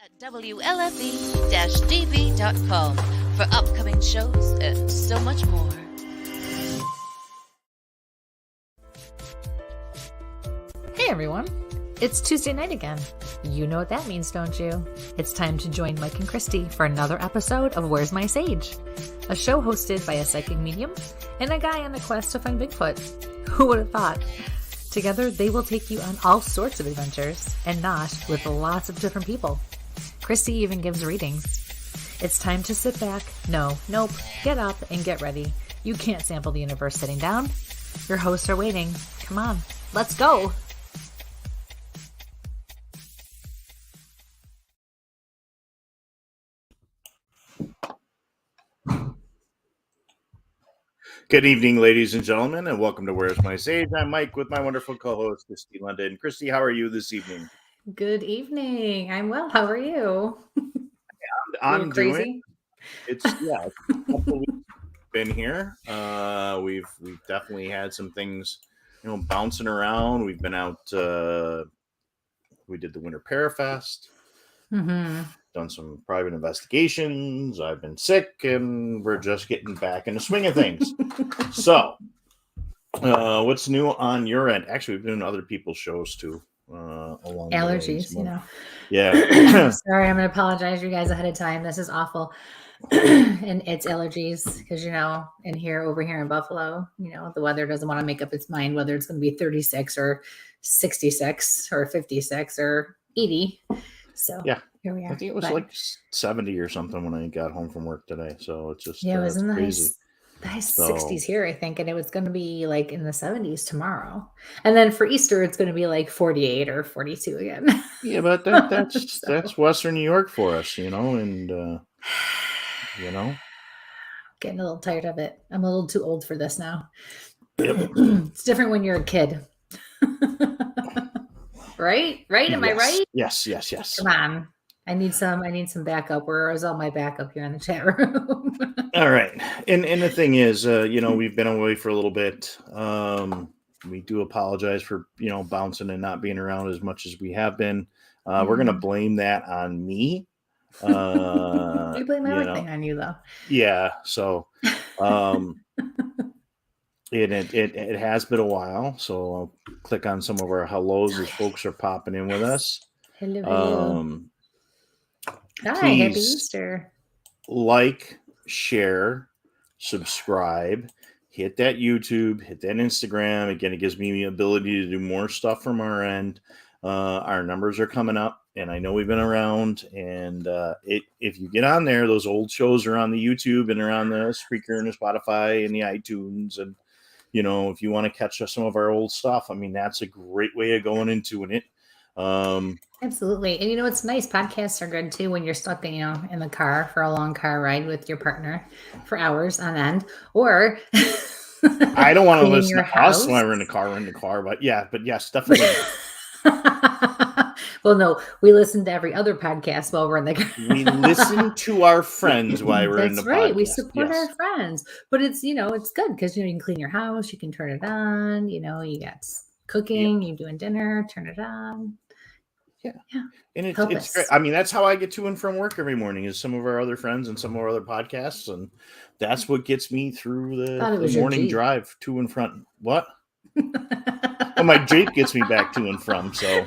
at WLFE-DB.com for upcoming shows and so much more. Hey everyone, it's Tuesday night again. You know what that means, don't you? It's time to join Mike and Kristie for another episode of Where's My Sage? A show hosted by a psychic medium and a guy on a quest to find Bigfoot. Who would have thought? Together, they will take you on all sorts of adventures and not with lots of different people. Kristie even gives readings. It's time to sit back, get up and get ready. You can't sample the universe sitting down. Your hosts are waiting. Come on, let's go. Good evening, ladies and gentlemen, and welcome to Where's My Sage? I'm Mike with my wonderful co-host, Kristie London. Kristie, how are you this evening? Good evening. I'm well. How are you? I'm crazy? Doing. It's a couple weeks been here. We've definitely had some things, bouncing around. We've been out. We did the Winter Parafest. Mm-hmm. Done some private investigations. I've been sick, and we're just getting back in the swing of things. So, what's new on your end? Actually, we've been doing other people's shows too. Along allergies, Yeah. Sorry, I'm going to apologize you guys ahead of time. This is awful. And it's allergies because, over here in Buffalo, the weather doesn't want to make up its mind whether it's going to be 36 or 66 or 56 or 80. So yeah, here we are. I think it was like 70 or something when I got home from work today. So it's just it was in the crazy. Nice 60s here, I think, and it was going to be like in the 70s tomorrow. And then for Easter, it's going to be like 48 or 42 again. Yeah, but that's Western New York for us, and getting a little tired of it. I'm a little too old for this now. Yep. It's different when you're a kid. Right? Am I right? Yes. Come on. I need some backup. Where is all my backup here in the chat room? All right. And the thing is, we've been away for a little bit. We do apologize for, bouncing and not being around as much as we have been. We're going to blame that on me. We blame everything on you, though. Yeah. So, it has been a while. So I'll click on some of our hellos as folks are popping in with us. Hello. Hi, happy Easter. Like, share, subscribe, hit that YouTube, hit that Instagram. Again, it gives me the ability to do more stuff from our end. Our numbers are coming up, and I know we've been around. And if you get on there, those old shows are on the YouTube and they're on the Spreaker and the Spotify and the iTunes. And, if you want to catch some of our old stuff, I mean, that's a great way of going into it. Absolutely. And it's nice. Podcasts are good too when you're stuck, in the car for a long car ride with your partner for hours on end. Or I don't want to listen to us when we're in the car, but yes, definitely. Well, no, we listen to every other podcast while we're in the car. We listen to our friends while we're in the podcast. That's right. We support our friends. But it's, it's good because, you can clean your house. You can turn it on. You got cooking. You're doing dinner. Turn it on. Yeah. And it's great. I mean, that's how I get to and from work every morning is some of our other friends and some of our other podcasts. And that's what gets me through the morning drive to and from. What? Well, my Jeep gets me back to and from. So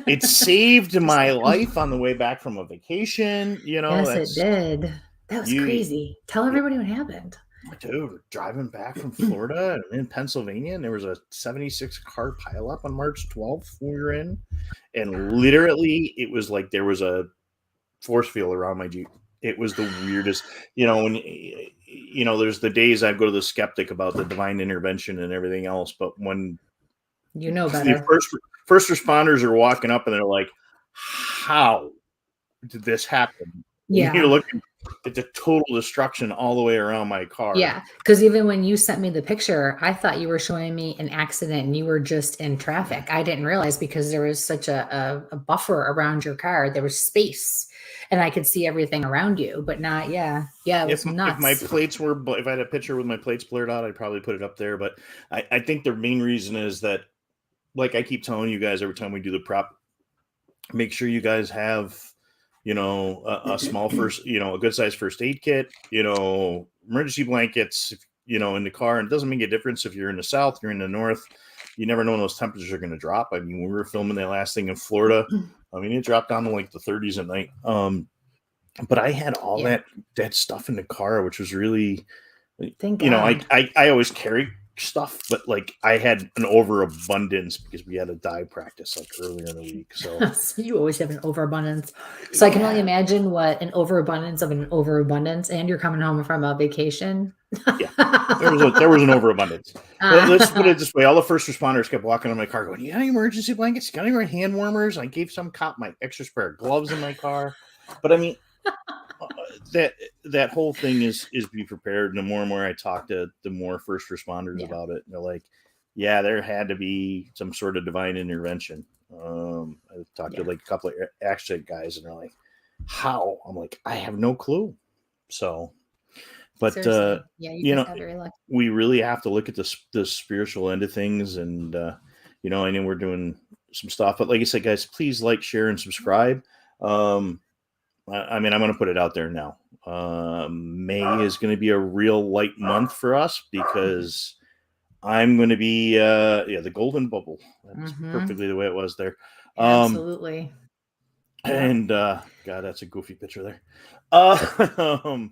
it saved my life on the way back from a vacation. Yes, it did. That was crazy. Tell everybody what happened. Dude, driving back from Florida and in Pennsylvania, and there was a 76 car pileup on March 12th when we were in. And literally, it was like there was a force field around my Jeep. It was the weirdest, when, there's the days I go to the skeptic about the divine intervention and everything else. But when better, the first responders are walking up and they're like, how did this happen? Yeah. You're looking, it's a total destruction all the way around my car. Yeah. Because even when you sent me the picture, I thought you were showing me an accident and you were just in traffic. I didn't realize because there was such a buffer around your car. There was space and I could see everything around you, but not, it was nuts. If my plates were, if I had a picture with my plates blurred out, I'd probably put it up there. But I think the main reason is that, like I keep telling you guys every time we do the prep, make sure you guys have, a small first, a good size first aid kit, emergency blankets, in the car. And it doesn't make a difference if you're in the South, you're in the North. You never know when those temperatures are going to drop. I mean, when we were filming that last thing in Florida, I mean, it dropped down to like the 30s at night. But I had all that stuff in the car, which was really, Thank God. I always carry stuff, but like I had an overabundance because we had a dive practice like earlier in the week. So you always have an overabundance. So I can only imagine what an overabundance of an overabundance, and you're coming home from a vacation. Yeah, there was an overabundance. Let's put it this way: all the first responders kept walking on my car, going, "You got any emergency blankets? You got any hand warmers?" I gave some cop my extra pair of gloves in my car, but I mean. That whole thing is be prepared. And the more I talk to the more first responders about it, and they're like, yeah, there had to be some sort of divine intervention. I talked to like a couple of accident guys, and they're like, how? I'm like, I have no clue. So, but we really have to look at the spiritual end of things. And I know we're doing some stuff, but like I said, guys, please like, share, and subscribe. I mean, I'm going to put it out there now. May is going to be a real light month for us because I'm going to be, the golden bubble. That's perfectly the way it was there. Absolutely. And God, that's a goofy picture there. Actually,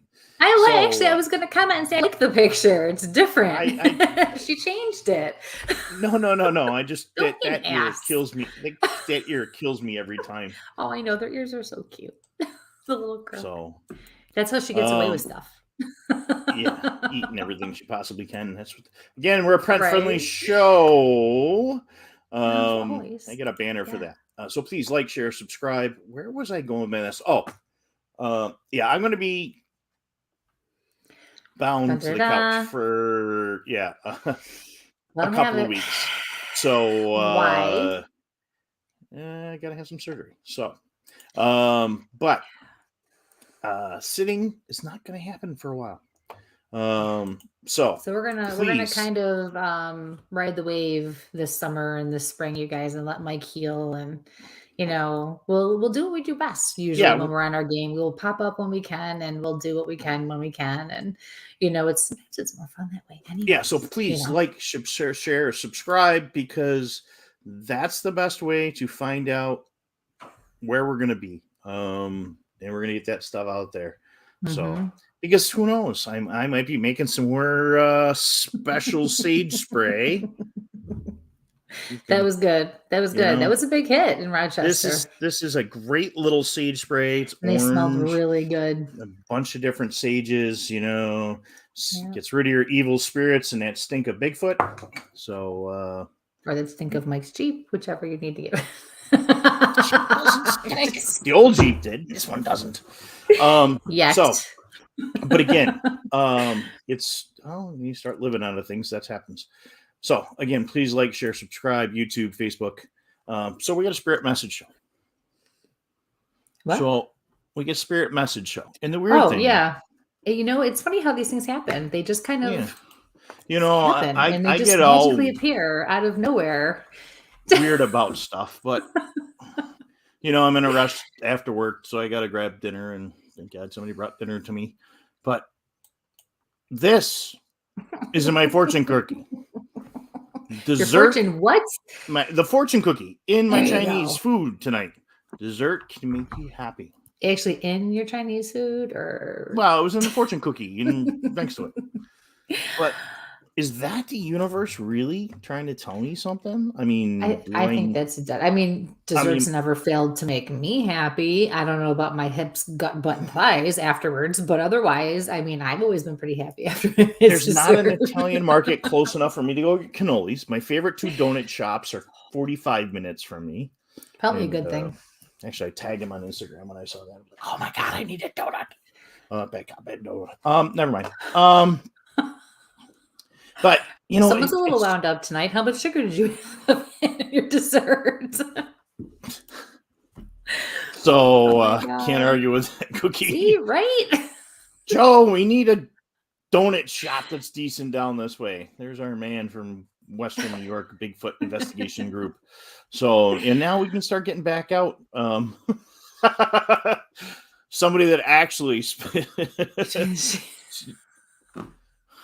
I was going to comment and say I like the picture. It's different. She changed it. No. I just that ear kills me. That ear kills me every time. Oh, I know, their ears are so cute. The little girl. So that's how she gets away with stuff. Eating everything she possibly can. That's what, again, we're a pet-friendly show. I get a banner for that. So please like, share, subscribe. Where was I going with this? I'm going to be bound to the couch for a couple of weeks. So why? I gotta have some surgery. So but sitting is not going to happen for a while. So we're gonna kind of ride the wave this summer and this spring, you guys, and let Mike heal, and we'll do what we do best. Usually when we're on our game, we'll pop up when we can, and we'll do what we can when we can, and it's more fun that way anyway. Yeah, so please like, share, subscribe, because that's the best way to find out where we're gonna be. And we're gonna get that stuff out there. So because who knows, I might be making some more special sage spray. That was good. That was a big hit in Rochester. This is a great little sage spray. It's orange. They smelled really good. A bunch of different sages, gets rid of your evil spirits and that stink of Bigfoot. So or that stink of Mike's Jeep, whichever you need to get rid of. The old Jeep did. This one doesn't. So, but again, it's you start living out of things, that happens. So again, please like, share, subscribe, YouTube, Facebook. So we got a spirit message show. What? So we get spirit message show, and the weird thing. It's funny how these things happen. They just kind of happen, I and they just get magically appear out of nowhere. Weird about stuff, but I'm in a rush after work, so I gotta grab dinner, and thank God somebody brought dinner to me. But this is my fortune cookie. Dessert. Your fortune what? The fortune cookie in my Chinese food tonight. Dessert can make you happy. Actually, in your Chinese food, or it was in the fortune cookie next to it. But is that the universe really trying to tell me something? I mean, I think that's dead. I mean, desserts never failed to make me happy. I don't know about my hips, gut, butt, and thighs afterwards, but otherwise, I mean, I've always been pretty happy after. There's not an Italian market close enough for me to go get cannolis. My favorite 2 donut shops are 45 minutes from me. Probably a good thing. Actually, I tagged him on Instagram when I saw that. I'm like, oh my God, I need a donut. Back up, donut. Never mind. But someone's a little wound up tonight. How much sugar did you have in your dessert? So can't argue with that cookie. See, right? Joe, we need a donut shop that's decent down this way. There's our man from Western New York, Bigfoot Investigation Group. So, and now we can start getting back out. Somebody that actually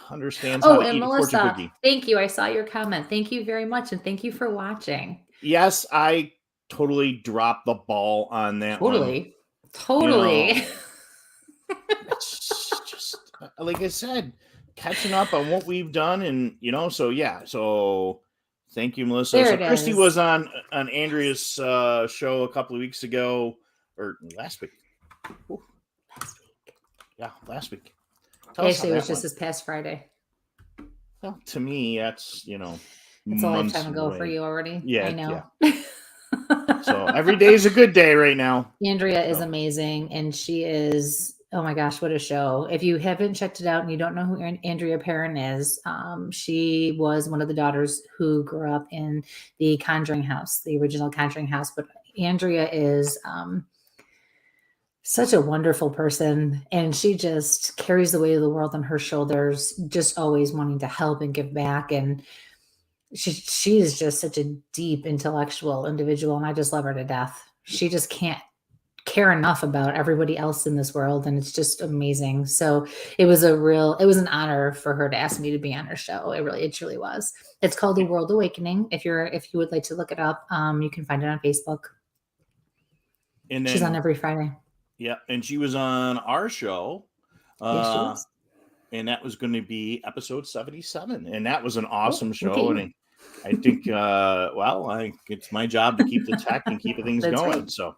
understands how Oh, to and eat a fortune Melissa, cookie. thank you. I saw your comment. Thank you very much. And thank you for watching. Yes, I totally dropped the ball on that one. Totally. It's just like I said, catching up on what we've done, and so thank you, Melissa. There So it Kristie is. was on Andrea's show a couple of weeks ago, or last week. Ooh. Yeah, last week. Tell us how Actually, it was that just went. this past Friday. Well, to me, that's It's a months lifetime ago away. for you already. Yeah, I know. yeah. So every day is a good day right now. Andrea is amazing, and she is, oh my gosh, what a show. If you haven't checked it out and you don't know who Andrea Perrin is, she was one of the daughters who grew up in the Conjuring house, the original Conjuring house. But Andrea is such a wonderful person, and she just carries the weight of the world on her shoulders, just always wanting to help and give back. And she is just such a deep intellectual individual, and I just love her to death. She just can't care enough about everybody else in this world, and it's just amazing. So it was an honor for her to ask me to be on her show. It truly was. It's called The World Awakening. If you would like to look it up, you can find it on Facebook. And then, she's on every Friday. Yeah, and she was on our show. Yes, she was. And that was going to be episode 77, and that was an awesome show. And I think, it's my job to keep the tech and keep things going. Right. So,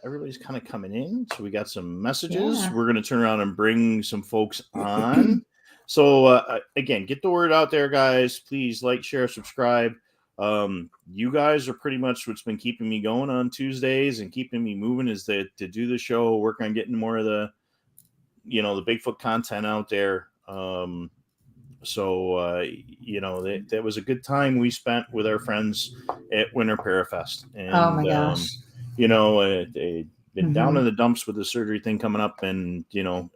everybody's kind of coming in. So we got some messages. Yeah. We're going to turn around and bring some folks on. So again, get the word out there, guys. Please like, share, subscribe. You guys are pretty much what's been keeping me going on Tuesdays and keeping me moving, is to do the show, work on getting more of the Bigfoot content out there. That was a good time we spent with our friends at Winter Parafest. And, oh my gosh. They've been down in the dumps with the surgery thing coming up, and,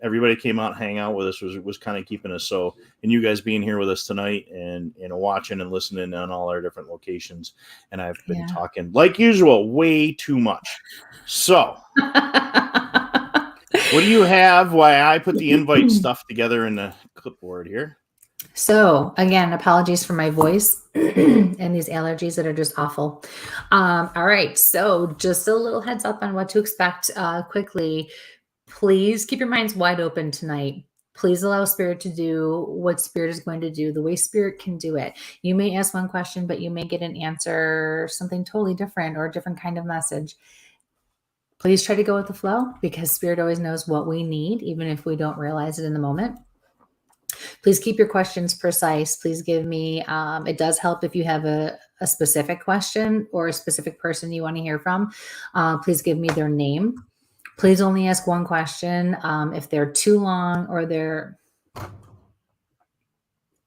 everybody came out and hang out with us was kind of keeping us. So, and you guys being here with us tonight and, watching and listening on all our different locations. And I've been talking, like usual, way too much. So what do you have? Why I put the invite stuff together in the clipboard here. So again, apologies for my voice and these allergies that are just awful. All right. So just a little heads up on what to expect quickly. Please keep your minds wide open tonight. Please allow Spirit to do what Spirit is going to do, the way Spirit can do it. You may ask one question, but you may get an answer, something totally different or a different kind of message. Please try to go with the flow, because Spirit always knows what we need, even if we don't realize it in the moment. Please keep your questions precise. Please give me, it does help if you have a specific question or a specific person you want to hear from. Please give me their name. Please only ask one question. If they're too long or they're,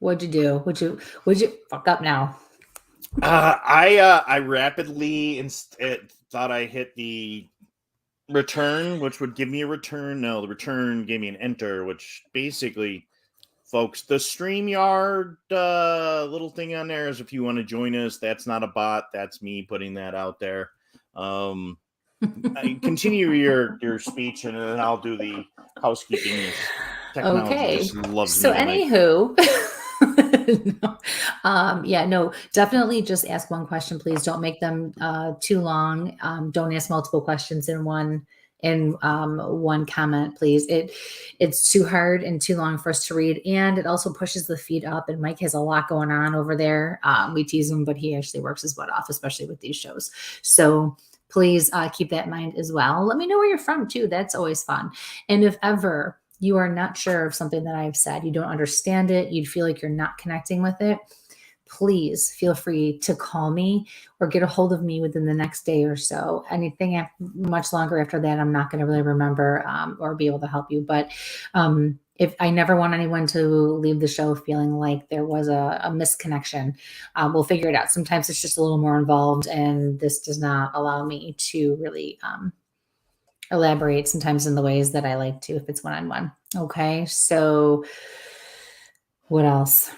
what'd you do? Would you fuck up now? I rapidly thought I hit the return, which would give me a return. No, the return gave me an enter, which basically, folks, the StreamYard little thing on there is if you want to join us. That's not a bot. That's me putting that out there. Continue your speech, and then I'll do the housekeeping. Technology just loves so me anywho. Definitely just ask one question, please. Don't make them too long. Don't ask multiple questions in one comment, please. It's too hard and too long for us to read, and it also pushes the feed up, and Mike has a lot going on over there. We tease him, but he actually works his butt off, especially with these shows. So please keep that in mind as well. Let me know where you're from too. That's always fun. And if ever you are not sure of something that I've said, you don't understand it, you feel like you're not connecting with it, please feel free to call me or get a hold of me within the next day or so. Anything much longer after that, I'm not going to really remember or be able to help you. But if I never want anyone to leave the show feeling like there was a misconnection, we'll figure it out. Sometimes it's just a little more involved, and this does not allow me to really elaborate sometimes in the ways that I like to if it's one-on-one. Okay, so what else?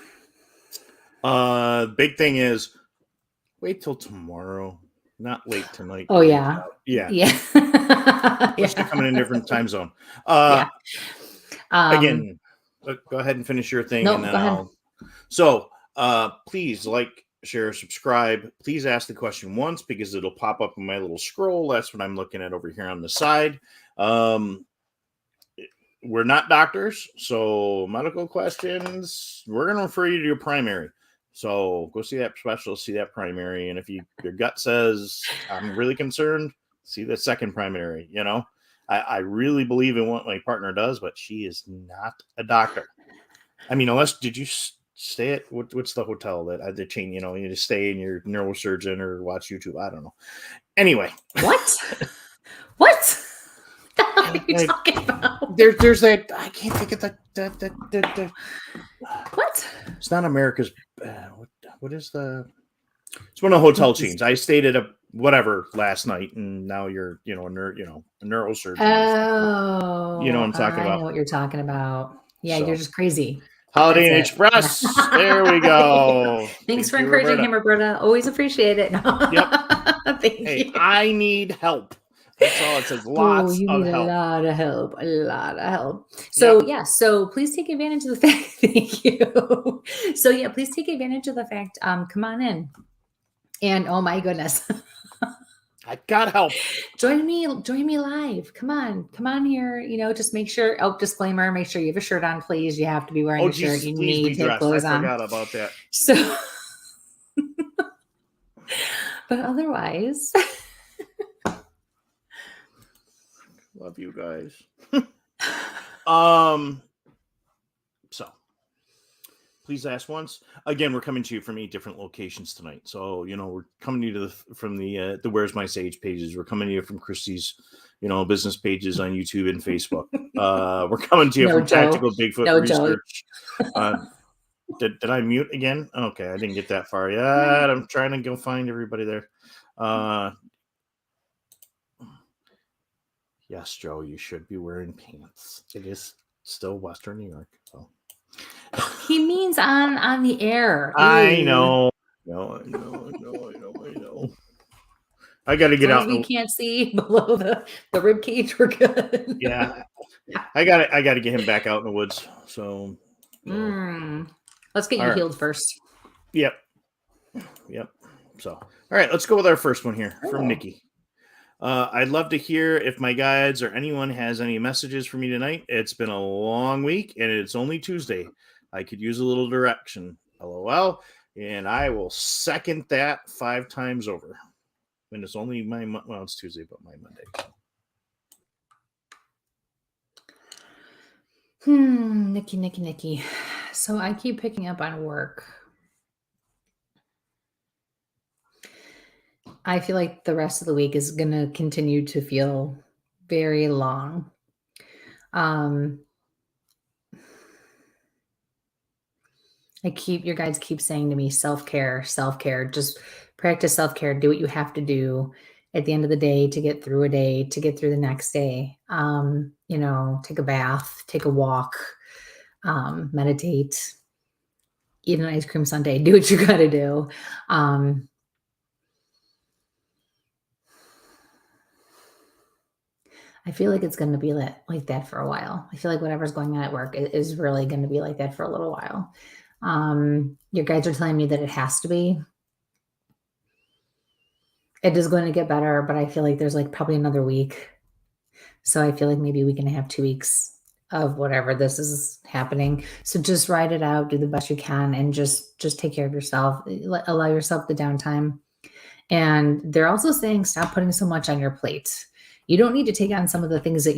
Big thing is wait till tomorrow. not late tonight. Oh, yeah. Yeah. Yeah. Especially coming in a different time zone. Yeah. Again, go ahead and finish your thing. No, And then go ahead. So please like, share, subscribe. Please ask the question once because it'll pop up in my little scroll. That's what I'm looking at over here on the side. We're not doctors, so medical questions, we're going to refer you to your primary. So go see that specialist, see that primary. And if your gut says, I'm really concerned, see the second primary. You know, I really believe in what my partner does, but she is not a doctor. I mean, unless, did you stay at, what's the hotel that the chain, you know, you just stay in your neurosurgeon or watch YouTube? I don't know. Anyway. What? What? What are you talking about? There's that, I can't think of the What? It's not America's. What is the? It's one of the hotel chains. I stayed at a whatever last night, and now you're a neurosurgeon. Oh, you know what I'm talking about. I know what you're talking about. Yeah, So, you're just crazy. Holiday Inn Express. There we go. Thanks for encouraging him, Roberta. Always appreciate it. Yep. Thank you. I need help. That's all it says. Lots you of need help. A lot of help. A lot of help. So Yep. yeah, so please take advantage of the fact. Thank you. So yeah, please take advantage of the fact. Come on in. And oh my goodness. I got help. Join me live. Come on here. You know, just make sure. Oh, disclaimer, make sure you have a shirt on, please. You have to be wearing a shirt. You need to have clothes on. I forgot about that. So but otherwise. Love you guys. So please ask once. Again, we're coming to you from 8 different locations tonight. So, we're coming to you from the Where's My Sage pages. We're coming to you from Kristie's, business pages on YouTube and Facebook. We're coming to you from Tactical Bigfoot Research. Did I mute again? Okay, I didn't get that far yet. I'm trying to go find everybody there. Yes, Joe, you should be wearing pants. It is still Western New York. So. He means on the air. I know. No. I got to get out. We can't see below the rib cage. We're good. Yeah, I got to get him back out in the woods. So let's get you healed first. Yep. So, all right, let's go with our first one here from Nikki. I'd love to hear if my guides or anyone has any messages for me tonight. It's been a long week and it's only Tuesday. I could use a little direction. LOL. And I will second that 5 times over. And it's only it's Tuesday, but my Monday. So. Nikki. So I keep picking up on work. I feel like the rest of the week is going to continue to feel very long. Your guides keep saying to me, self-care, just practice self-care, do what you have to do at the end of the day to get through a day, to get through the next day. Take a bath, take a walk, meditate, eat an ice cream sundae, do what you got to do. I feel like it's going to be like that for a while. I feel like whatever's going on at work is really going to be like that for a little while. Your guides are telling me that it has to be. It is going to get better, but I feel like there's probably another week. So I feel like maybe we can have 2 weeks of whatever this is happening. So just ride it out, do the best you can, and just take care of yourself. Allow yourself the downtime. And they're also saying stop putting so much on your plate. You don't need to take on some of the things that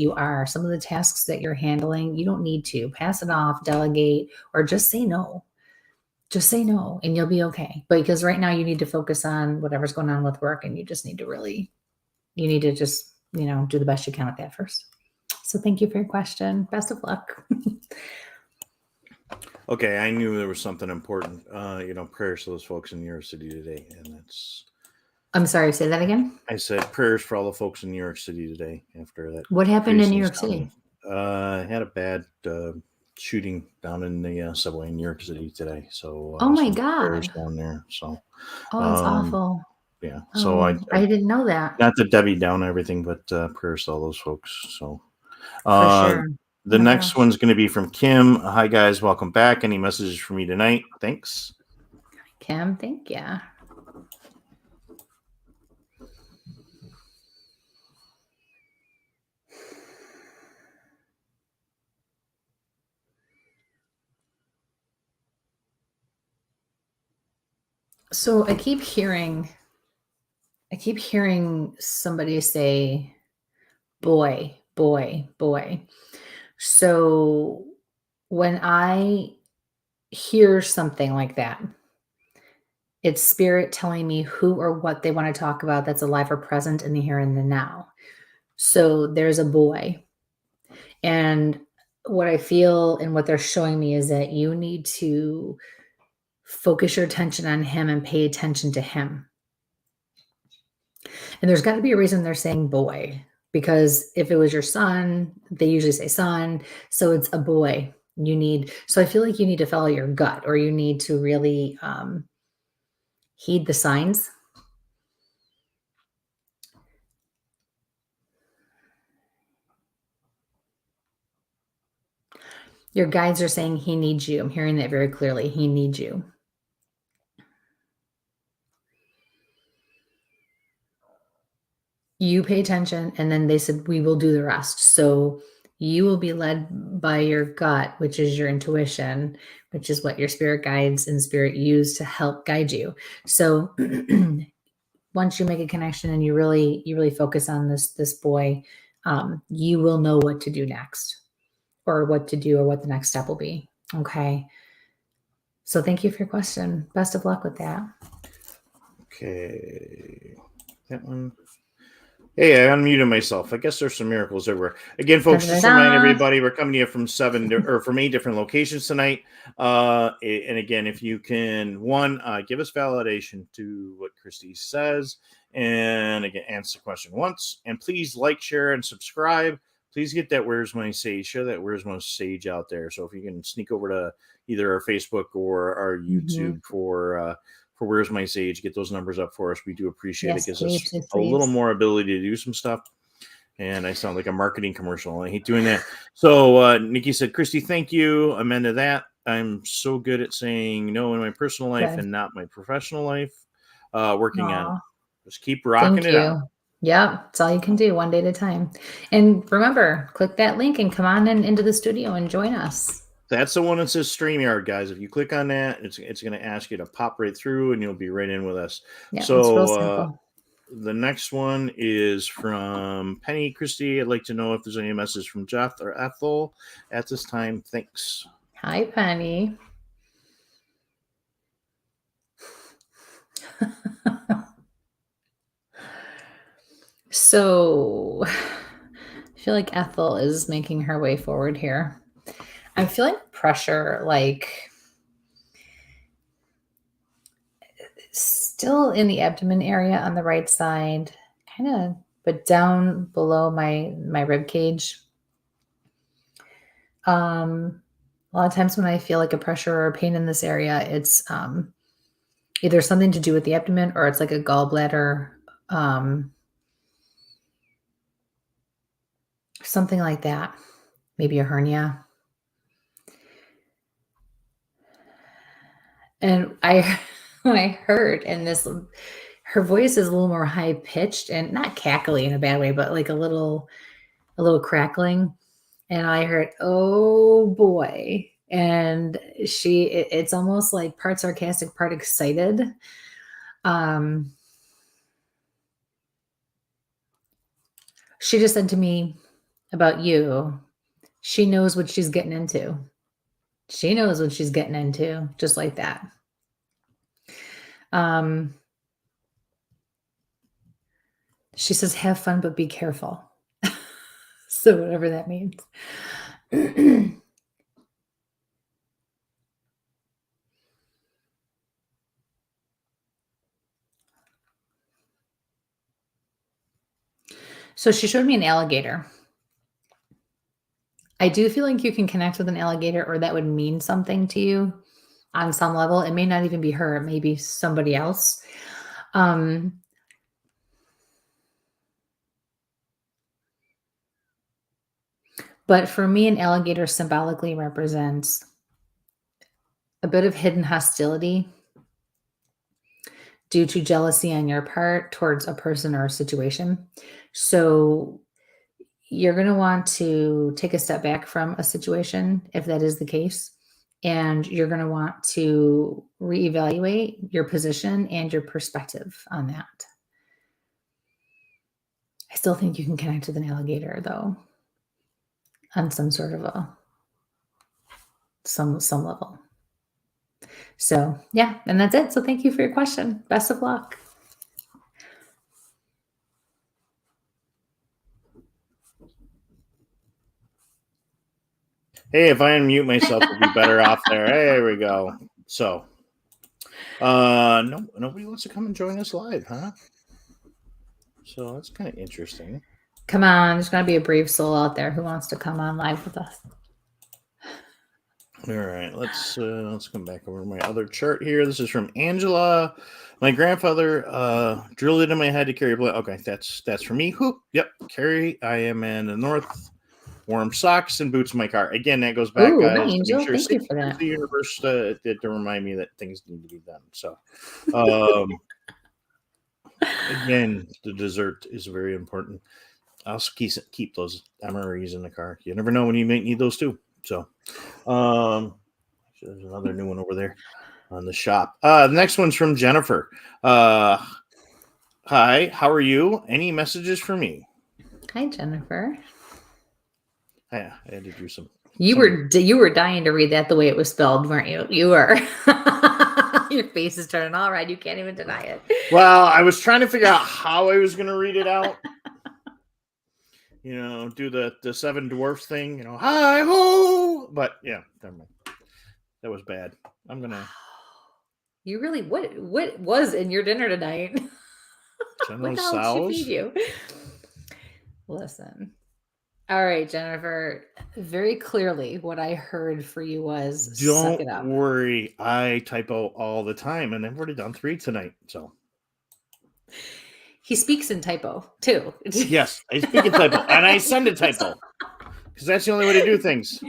some of the tasks that you're handling. You don't need to pass it off, delegate, or just say no. Just say no and you'll be okay. But because right now you need to focus on whatever's going on with work and you just need to just, do the best you can with that first. So thank you for your question. Best of luck. Okay. I knew there was something important, prayers to those folks in New York City today. And that's, I'm sorry, say that again. I said prayers for all the folks in New York City today after that. What happened in New York City? I had a bad shooting down in the subway in New York City today. So oh my God, down there. So that's awful. Yeah. So I didn't know that. not to Debbie down everything, but prayers to all those folks. So For sure. the Oh my next gosh. one's going to be from Kim. Hi guys, welcome back. Any messages for me tonight? Thanks. Kim, thank you. So I keep hearing somebody say, boy, boy, boy. So when I hear something like that, it's spirit telling me who or what they want to talk about that's alive or present in the here and the now. So there's a boy. And what I feel and what they're showing me is that you need to focus your attention on him and pay attention to him. And there's got to be a reason they're saying boy, because if it was your son, they usually say son. So it's a boy. So I feel like you need to follow your gut, or you need to really heed the signs. Your guides are saying he needs you. I'm hearing that very clearly. He needs you. You pay attention, and then they said, we will do the rest. So you will be led by your gut, which is your intuition, which is what your spirit guides and spirit use to help guide you. So once you make a connection and you really focus on this boy, you will know what to do next, or what to do, or what the next step will be. Okay. So thank you for your question. Best of luck with that. Okay. That one. Hey, I unmuted myself. I guess there's some miracles everywhere. Again, folks, just remind everybody we're coming to you from from 8 different locations tonight. And again, if you can, give us validation to what Kristie says, and again, answer the question once. And please like, share, and subscribe. Please get that Where's My Sage? Share that Where's My Sage out there. So if you can sneak over to either our Facebook or our YouTube for Where's My Sage, get those numbers up for us. We do appreciate it. It gives us a little more ability to do some stuff. And I sound like a marketing commercial. I hate doing that. So Nikki said, Kristie, thank you. Amend that. I'm so good at saying no in my personal life and not my professional life. Working on it. Just keep rocking it out. Yeah, it's all you can do, one day at a time. And remember, click that link and come on into the studio and join us. That's the one that says StreamYard, guys. If you click on that, it's going to ask you to pop right through, and you'll be right in with us. Yeah, so it's real simple. The next one is from Penny. Kristie, I'd like to know if there's any message from Jeff or Ethel at this time. Thanks. Hi, Penny. So I feel like Ethel is making her way forward here. I'm feeling pressure, like still in the abdomen area on the right side, kind of, but down below my rib cage. A lot of times when I feel like a pressure or a pain in this area, it's either something to do with the abdomen, or it's like a gallbladder, something like that. Maybe a hernia. And when I heard in this, her voice is a little more high pitched and not cackly in a bad way, but like a little crackling. And I heard, oh boy. And it's almost like part sarcastic, part excited. She just said to me about you, she knows what she's getting into. She knows what she's getting into, just like that. She says, have fun, but be careful. So whatever that means. So she showed me an alligator. I do feel like you can connect with an alligator, or that would mean something to you on some level. It may not even be her. It may be somebody else. But for me, an alligator symbolically represents a bit of hidden hostility due to jealousy on your part towards a person or a situation. So you're going to want to take a step back from a situation if that is the case. And you're going to want to reevaluate your position and your perspective on that. I still think you can connect with an alligator, though, on some sort of some level. So yeah, and that's it. So thank you for your question. Best of luck. Hey, if I unmute myself, it'll be better off there. There we go. So, no, nobody wants to come and join us live, huh? So that's kind of interesting. Come on, there's got to be a brave soul out there who wants to come on live with us. All right, let's come back over my other chart here. This is from Angela. My grandfather drilled it in my head to carry blood. Okay, that's for me. Whoop. Yep, carry. I am in the north. Warm socks and boots in my car. Again, that goes back, Ooh, guys. hi, To Angel. make sure Thank you for that. the universe to remind me that things need to be done. So, again, the dessert is very important. I also keep those MREs in the car. You never know when you might need those too. So, there's another new one over there on the shop. The next one's from Jennifer. Hi, how are you? Any messages for me? Hi, Jennifer. Yeah, I had to do some. You were dying to read that the way it was spelled, weren't you? You were. Your face is turning all red. You can't even deny it. Well, I was trying to figure out how I was going to read it out. Do the seven dwarfs thing. Hi ho. But yeah, never mind. That was bad. I'm gonna. You really what was in your dinner tonight? General What the hell did she feed Sal's. you? Listen. All right, Jennifer. Very clearly, what I heard for you was suck it up. Don't worry, I typo all the time, and I've already done 3 tonight. So he speaks in typo too. yes, I speak in typo, and I send a typo because that's the only way to do things.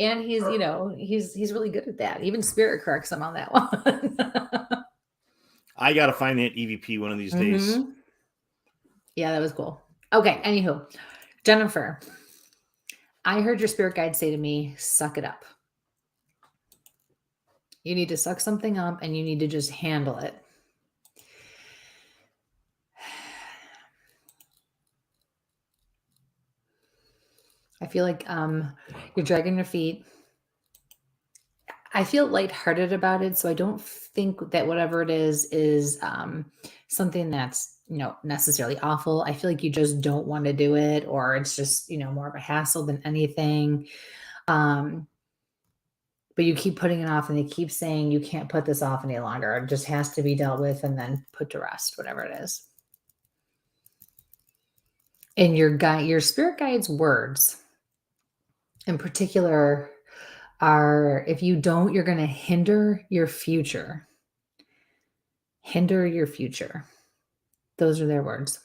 And he's really good at that. Even Spirit corrects him on that one. I gotta find that EVP one of these days. Yeah, that was cool. Okay, anywho, Jennifer, I heard your spirit guide say to me, suck it up. You need to suck something up and you need to just handle it. I feel like you're dragging your feet. I feel lighthearted about it, so I don't think that whatever it is something that's necessarily awful. I feel like you just don't want to do it, or it's just more of a hassle than anything. But you keep putting it off, and they keep saying you can't put this off any longer. It just has to be dealt with and then put to rest, whatever it is. And your spirit guide's words, in particular, are if you don't, you're going to hinder your future. Hinder your future. Those are their words.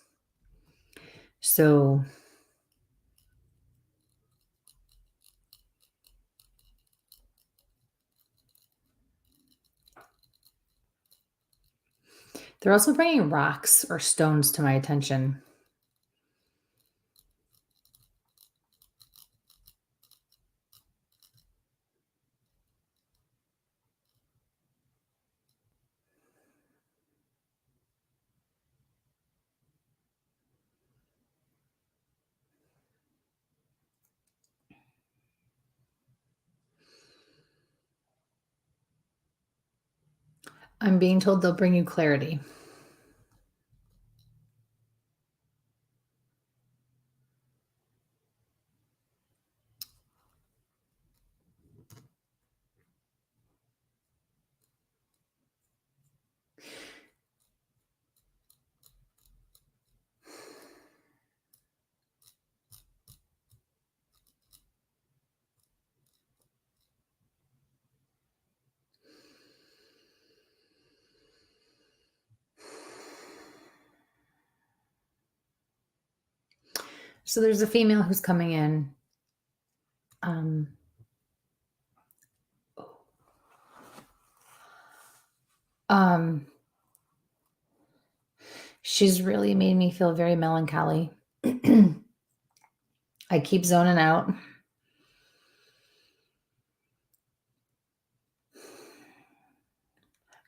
So they're also bringing rocks or stones to my attention. I'm being told they'll bring you clarity. So there's a female who's coming in She's really made me feel very melancholy. I keep zoning out.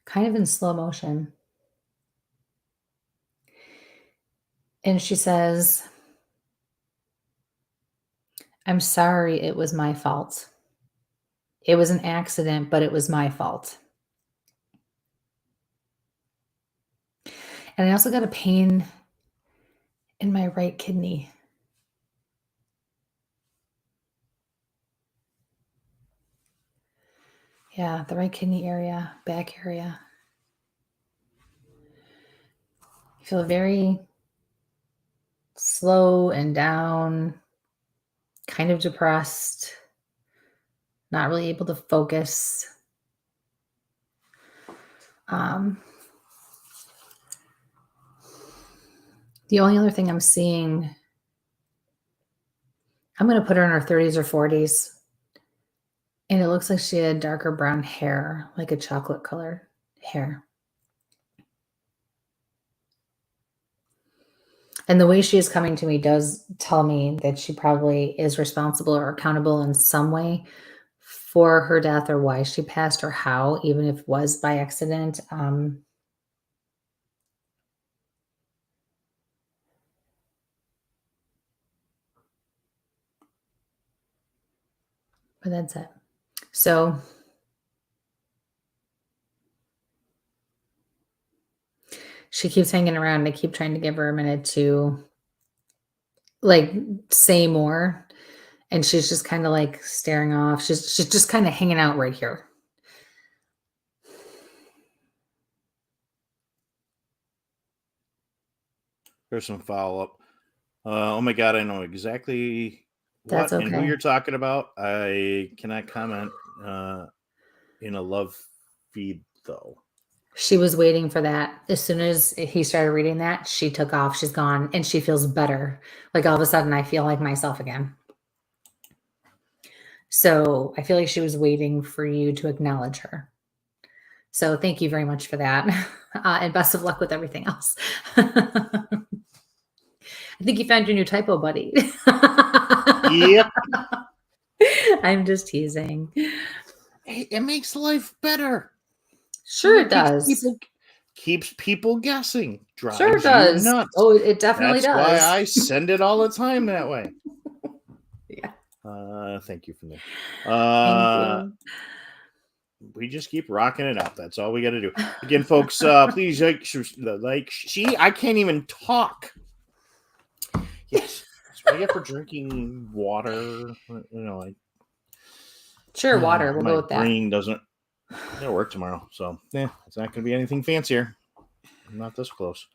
Kind of in slow motion. And she says, I'm sorry, it was my fault. It was an accident, but it was my fault. And I also got a pain in my right kidney. Yeah, the right kidney area, back area. I feel very slow and down, kind of depressed, not really able to focus. The only other thing I'm seeing, I'm going to put her in her 30s or 40s. And it looks like she had darker brown hair, like a chocolate color hair. And the way she is coming to me does tell me that she probably is responsible or accountable in some way for her death or why she passed or how, even if it was by accident. But that's it. So she keeps hanging around. I keep trying to give her a minute to like say more. And she's just kind of like staring off. She's just kind of hanging out right here. There's some follow-up. Oh my God, I know exactly what That's and who okay. you're talking about. I cannot comment in a love feed, though. She was waiting for that. As soon as he started reading that, she took off. She's gone, and she feels better. Like all of a sudden, I feel like myself again. So I feel like she was waiting for you to acknowledge her. So thank you very much for that. And best of luck with everything else. I think you found your new typo buddy. Yep. I'm just teasing. Hey, it makes life better. Sure it does. Keeps people guessing. Drives Sure it does. you nuts. Oh, it definitely That's does. why I send it all the time that way. Yeah. Thank you for that. Thank you. We just keep rocking it out. That's all we got to do. Again, folks, please see, I can't even talk. Yes. That's what I get for drinking water. Sure, water. We'll go with that. My brain doesn't work tomorrow. So, it's not going to be anything fancier. I'm not this close.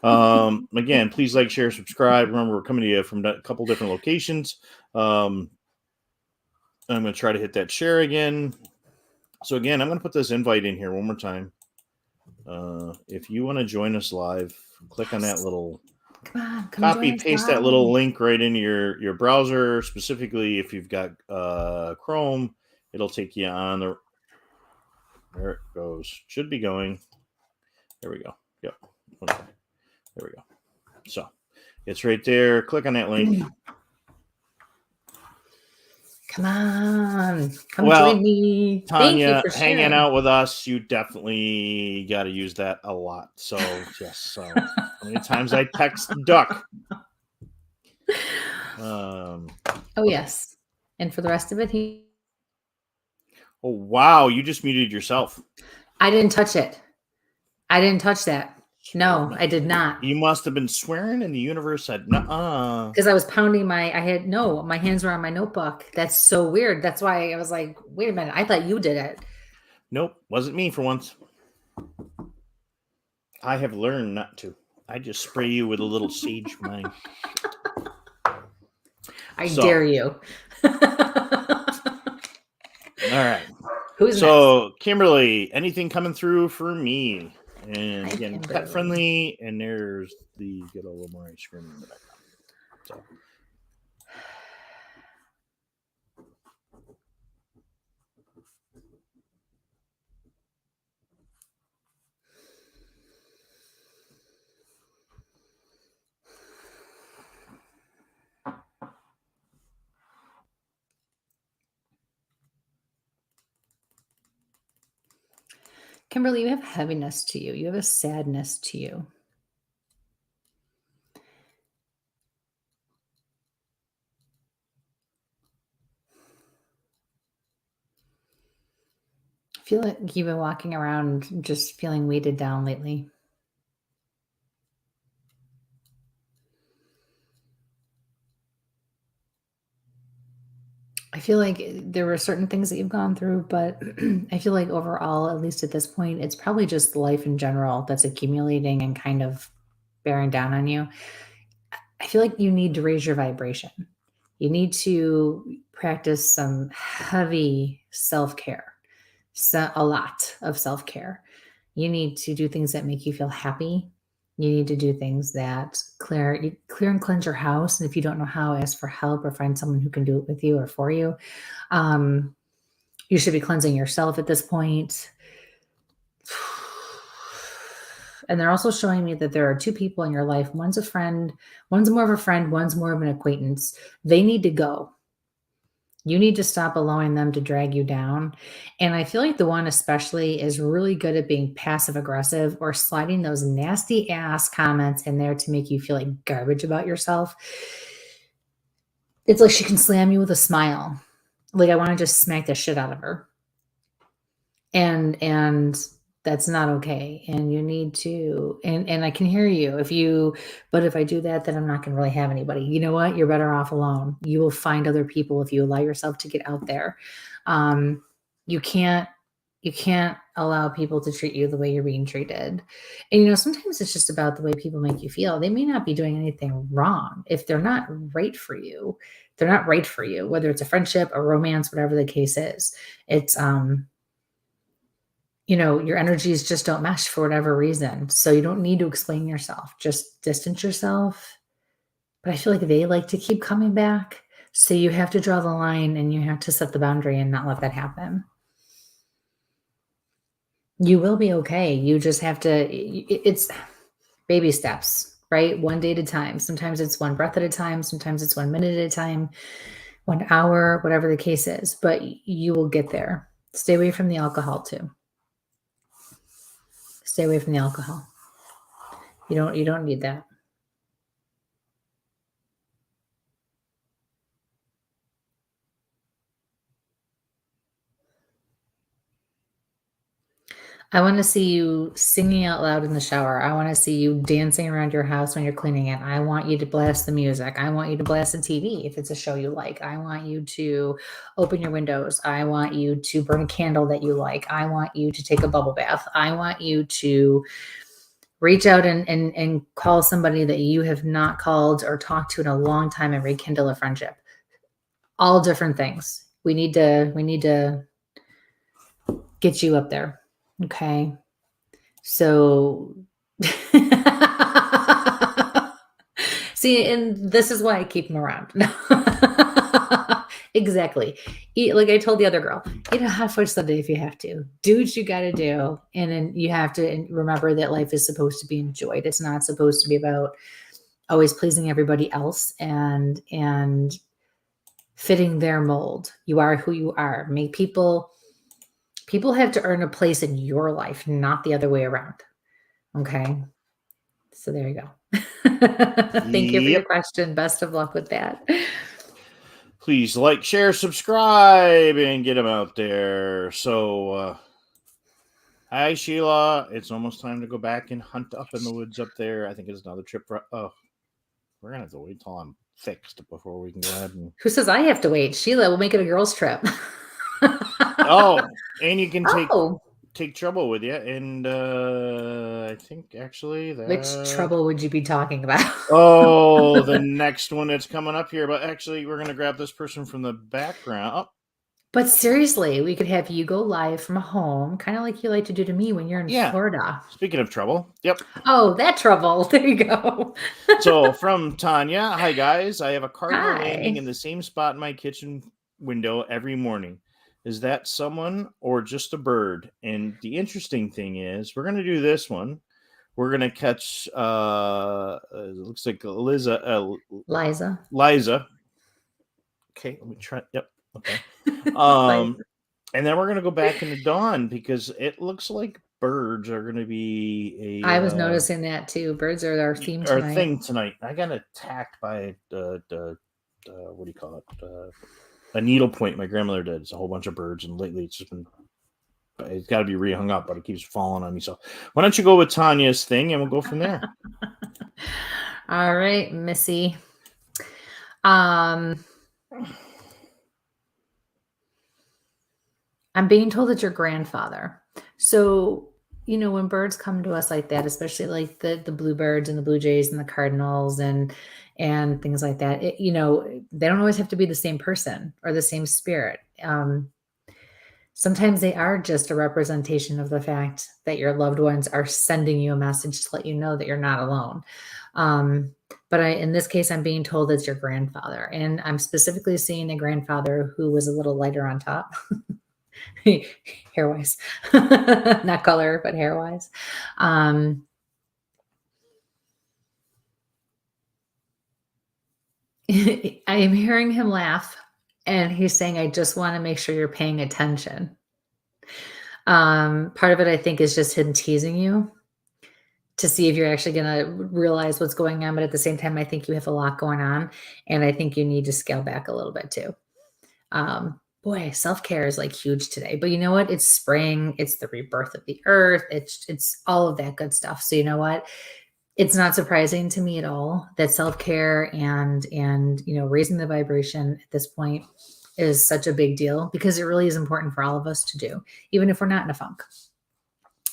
Again, please like, share, subscribe. Remember, we're coming to you from a couple different locations. I'm going to try to hit that share again. So again, I'm going to put this invite in here one more time. If you want to join us live, click on that little copy, paste that little link right into your browser. Specifically, if you've got Chrome, it'll take you on the. There it goes. Should be going. There we go. Yep. There we go. So it's right there. Click on that link. Come on. Come join me. Tanya, thank you for sharing. hanging out with us, you definitely got to use that a lot. So, yes. So, how many times I text Duck? Oh, yes. And for the rest of it, Oh, wow. You just muted yourself. I didn't touch it. I didn't touch that. No, I did not. You must have been swearing and the universe said, nuh-uh. Because I was pounding my hands were on my notebook. That's so weird. That's why I was like, wait a minute. I thought you did it. Nope. Wasn't me for once. I have learned not to. I just spray you with a little sage mine. I dare you. All right. Who's next? Kimberly, anything coming through for me? And Hi, again, Kimberly. pet friendly, and there's get a little more ice cream in the background. So Kimberly, you have heaviness to you. You have a sadness to you. I feel like you've been walking around just feeling weighted down lately. I feel like there were certain things that you've gone through, but I feel like overall, at least at this point, it's probably just life in general that's accumulating and kind of bearing down on you. I feel like you need to raise your vibration. You need to practice some heavy self care, a lot of self care. You need to do things that make you feel happy. You need to do things that clear and cleanse your house. And if you don't know how, ask for help or find someone who can do it with you or for you. You should be cleansing yourself at this point. And they're also showing me that there are two people in your life. One's a friend, one's more of a friend, one's more of an acquaintance. They need to go. You need to stop allowing them to drag you down. And I feel like the one especially is really good at being passive aggressive or sliding those nasty ass comments in there to make you feel like garbage about yourself. It's like she can slam you with a smile. Like, I want to just smack the shit out of her. And that's not okay. And you need to, and I can hear you. But if I do that, then I'm not going to really have anybody. You know what? You're better off alone. You will find other people if you allow yourself to get out there. You can't allow people to treat you the way you're being treated. And, sometimes it's just about the way people make you feel. They may not be doing anything wrong. If they're not right for you, they're not right for you, whether it's a friendship, a romance, whatever the case is. It's, your energies just don't mesh for whatever reason. So you don't need to explain yourself. Just distance yourself. But I feel like they like to keep coming back. So you have to draw the line and you have to set the boundary and not let that happen. You will be okay. You just have to, it's baby steps, right? One day at a time. Sometimes it's one breath at a time. Sometimes it's 1 minute at a time, 1 hour, whatever the case is. But you will get there. Stay away from the alcohol too. Stay away from the alcohol. You don't need that. I want to see you singing out loud in the shower. I want to see you dancing around your house when you're cleaning it. I want you to blast the music. I want you to blast the TV if it's a show you like. I want you to open your windows. I want you to burn a candle that you like. I want you to take a bubble bath. I want you to reach out and call somebody that you have not called or talked to in a long time and rekindle a friendship. All different things. We need to get you up there. Okay. So see, and this is why I keep them around. Exactly. Like I told the other girl, eat a hot fudge sundae if you have to. Do what you got to do. And then you have to remember that life is supposed to be enjoyed. It's not supposed to be about always pleasing everybody else and fitting their mold. You are who you are. Make people have to earn a place in your life, not the other way around. Okay. So there you go. Thank you for your question. Best of luck with that. Please like, share, subscribe, and get them out there. So, hi, Sheila. It's almost time to go back and hunt up in the woods up there. I think it's another trip for, we're going to have to wait till I'm fixed before we can go ahead and. Who says I have to wait? Sheila, we'll make it a girls' trip. And you can take trouble with you. And I think actually that. Which trouble would you be talking about? The next one that's coming up here. But actually, we're going to grab this person from the background. But seriously, we could have you go live from home, kind of like you like to do to me when you're in Florida. Speaking of trouble. Yep. Oh, that trouble. There you go. So from Tanya. Hi, guys. I have a cardinal landing in the same spot in my kitchen window every morning. Is that someone or just a bird? And the interesting thing is, we're going to do this one. We're going to catch, it looks like Liza. Okay, let me try. Yep. Okay. And then we're going to go back into Dawn because it looks like birds are going to be I was noticing that too. Birds are our theme our tonight. thing tonight. I got attacked by the what do you call it? A needlepoint. My grandmother did. It's a whole bunch of birds, and lately it's just been. It's got to be rehung up, but it keeps falling on me. So why don't you go with Tanya's thing, and we'll go from there. All right, Missy. I'm being told it's your grandfather. So, you know, when birds come to us like that, especially like the bluebirds and the blue jays and the cardinals and things like that, you know, they don't always have to be the same person or the same spirit. Sometimes they are just a representation of the fact that your loved ones are sending you a message to let you know that you're not alone. But in this case, I'm being told it's your grandfather, and I'm specifically seeing a grandfather who was a little lighter on top. Hair-wise, not color, but hair-wise. I am hearing him laugh, and he's saying, I just want to make sure you're paying attention. Part of it, I think, is just him teasing you to see if you're actually going to realize what's going on. But at the same time, I think you have a lot going on, and I think you need to scale back a little bit too. Boy, self-care is like huge today, but you know what? It's spring. It's the rebirth of the earth. It's all of that good stuff. So you know what? It's not surprising to me at all that self-care and, you know, raising the vibration at this point is such a big deal, because it really is important for all of us to do, even if we're not in a funk.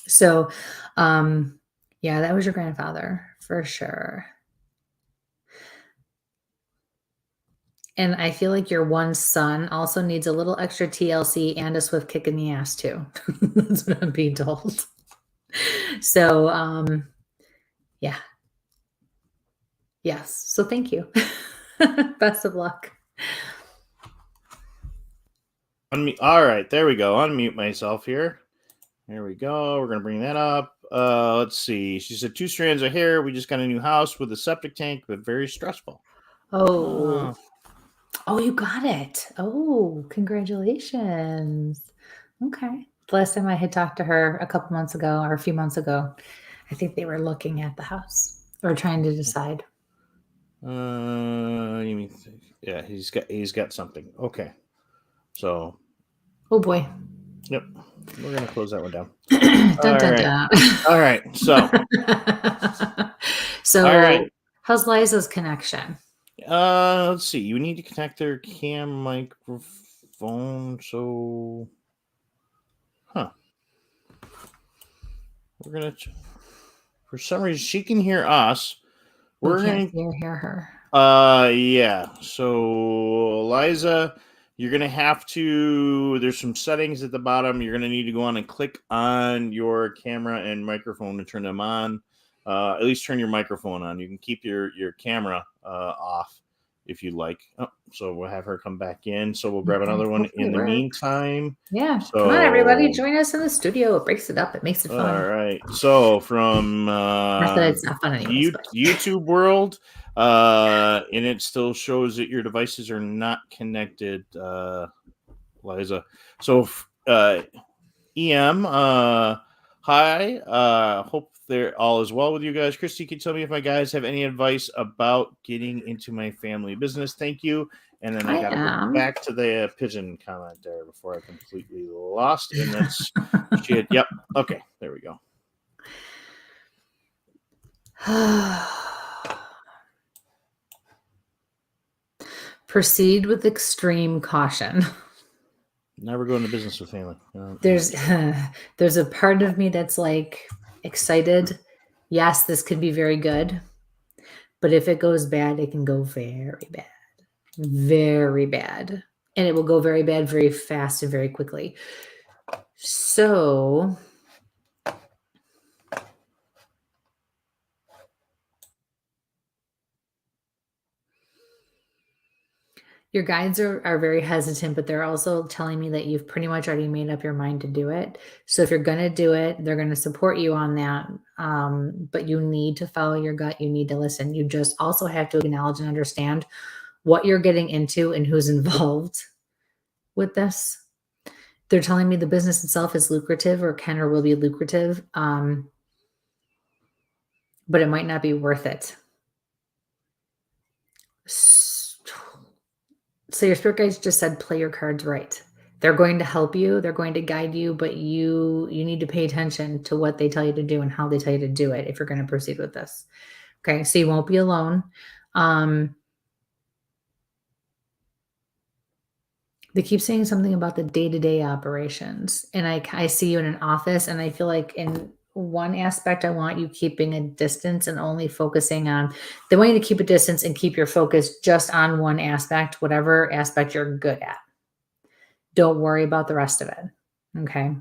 So, yeah, that was your grandfather for sure. And I feel like your one son also needs a little extra TLC and a swift kick in the ass too. That's what I'm being told. So, yeah. Yes. So thank you. Best of luck. All right, there we go. Unmute myself here. There we go. We're going to bring that up. Let's see. She said 2 strands of hair. We just got a new house with a septic tank, but very stressful. Oh, you got it. Oh, congratulations. Okay. The last time I had talked to her a couple months ago or a few months ago, I think they were looking at the house or trying to decide. You mean, yeah, he's got something. Okay. So. Oh boy. Yep. We're going to close that one down. Dun, dun, dun. All right. So. So, all right. How's Liza's connection? Let's see. You need to connect their cam microphone. So, we're gonna. For some reason, she can hear us. We're gonna hear her. Yeah. So, Liza, you're gonna have to. There's some settings at the bottom. You're gonna need to go on and click on your camera and microphone to turn them on. At least turn your microphone on. You can keep your camera off if you'd like. Oh, so we'll have her come back in. So we'll grab another one in the meantime. Yeah. So, come on, everybody. Join us in the studio. It breaks it up. It makes it fun. All right. So from it's not fun anyways, YouTube world, and it still shows that your devices are not connected, Liza. So EM, hi. Hope they're all is well with you guys. Kristie, can you tell me if my guys have any advice about getting into my family business? Thank you. And then I got to go back to the pigeon comment there before I completely lost. And that's shit. Yep. Okay. There we go. Proceed with extreme caution. Never go into business with family. There's a part of me that's like excited. Yes, this could be very good. But if it goes bad, it can go very bad. Very bad. And it will go very bad very fast and very quickly. So your guides are very hesitant, but they're also telling me that you've pretty much already made up your mind to do it. So if you're going to do it, they're going to support you on that. But you need to follow your gut. You need to listen. You just also have to acknowledge and understand what you're getting into and who's involved with this. They're telling me the business itself is lucrative or can or will be lucrative, but it might not be worth it. So your spirit guides just said, play your cards right. They're going to help you. They're going to guide you, but you need to pay attention to what they tell you to do and how they tell you to do it if you're going to proceed with this. Okay, so you won't be alone. They keep saying something about the day-to-day operations, and I see you in an office, and I feel like in one aspect, I want you keeping a distance and only focusing on. They want you to keep a distance and keep your focus just on one aspect, whatever aspect you're good at. Don't worry about the rest of it. Okay.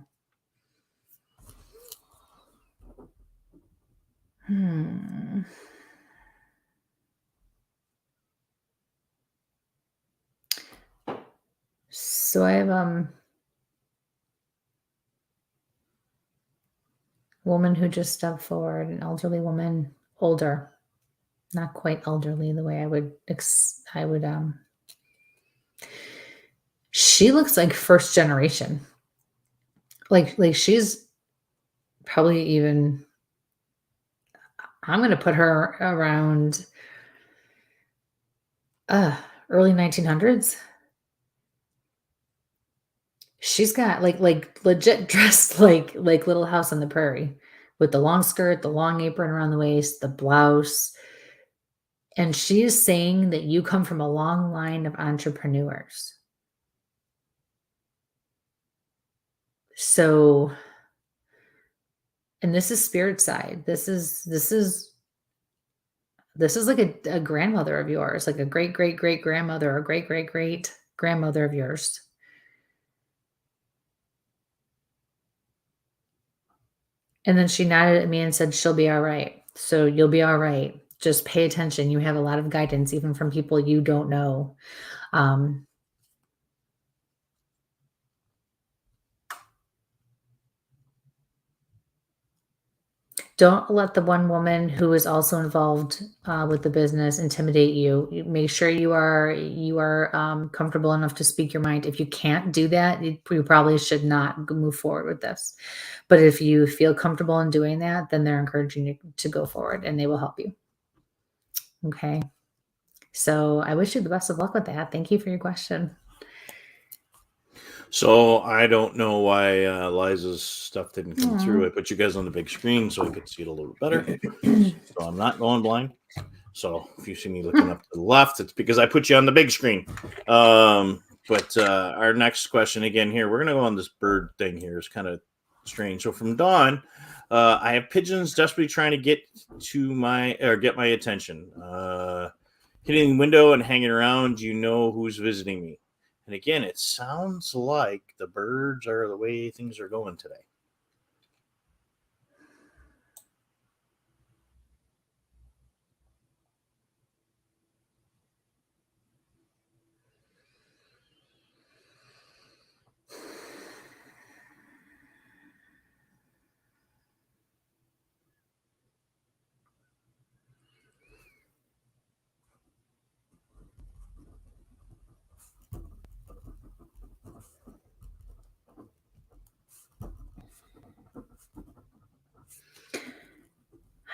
So I have a woman who just stepped forward, an elderly woman, older, not quite elderly the way I would she looks like first generation. Like she's probably even, I'm going to put her around early 1900s. She's got like legit dressed like Little House on the Prairie, with the long skirt, the long apron around the waist, the blouse. And she is saying that you come from a long line of entrepreneurs. So, and this is spirit side. This is like a grandmother of yours, like a great grandmother or great grandmother of yours. And then she nodded at me and said, she'll be all right. So you'll be all right. Just pay attention. You have a lot of guidance, even from people you don't know. Don't let the one woman who is also involved with the business intimidate you. Make sure you are comfortable enough to speak your mind. If you can't do that, you probably should not move forward with this. But if you feel comfortable in doing that, then they're encouraging you to go forward, and they will help you. Okay. So I wish you the best of luck with that. Thank you for your question. So I don't know why Liza's stuff didn't come through. I put you guys on the big screen so I could see it a little better. So I'm not going blind. So if you see me looking up to the left, it's because I put you on the big screen. But our next question again here, we're going to go on this bird thing here. It's kind of strange. So from Dawn, I have pigeons desperately trying to get my attention. Hitting the window and hanging around. You know who's visiting me. And again, it sounds like the birds are the way things are going today.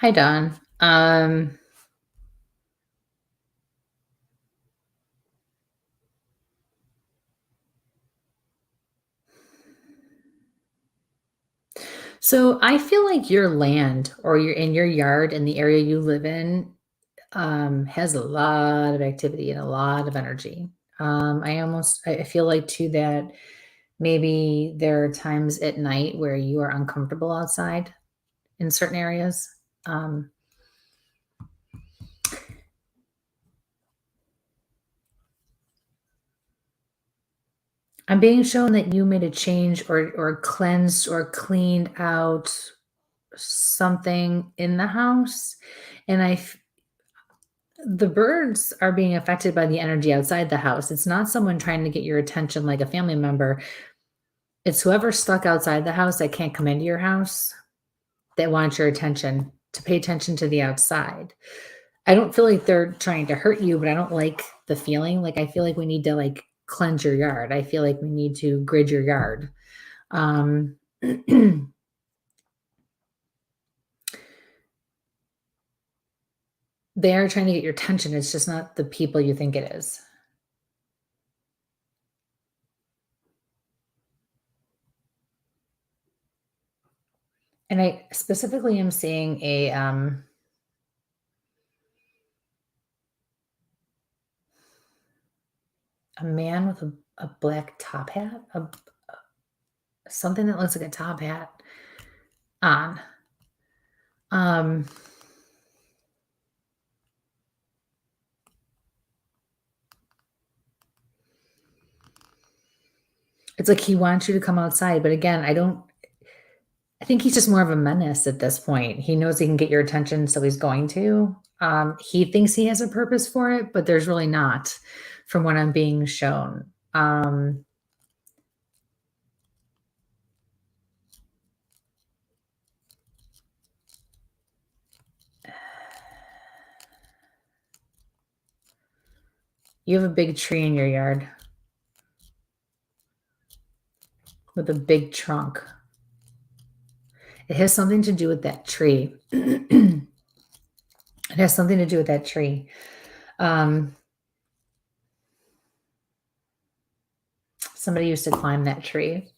Hi, Dawn. So I feel like your land or your yard in the area you live in has a lot of activity and a lot of energy. I feel like too that maybe there are times at night where you are uncomfortable outside in certain areas. I'm being shown that you made a change or cleansed or cleaned out something in the house, and the birds are being affected by the energy outside the house. It's not someone trying to get your attention like a family member. It's whoever's stuck outside the house that can't come into your house that wants your attention, to pay attention to the outside. I don't feel like they're trying to hurt you, but I don't like the feeling. Like, I feel like we need to cleanse your yard. I feel like we need to grid your yard. They are trying to get your attention. It's just not the people you think it is. And I specifically am seeing a man with a black top hat, something that looks like a top hat on. It's like he wants you to come outside, but again, I think he's just more of a menace at this point. He knows he can get your attention, so he's going to. He thinks he has a purpose for it, but there's really not, from what I'm being shown. You have a big tree in your yard with a big trunk. It has something to do with that tree. It has something to do with that tree. Somebody used to climb that tree.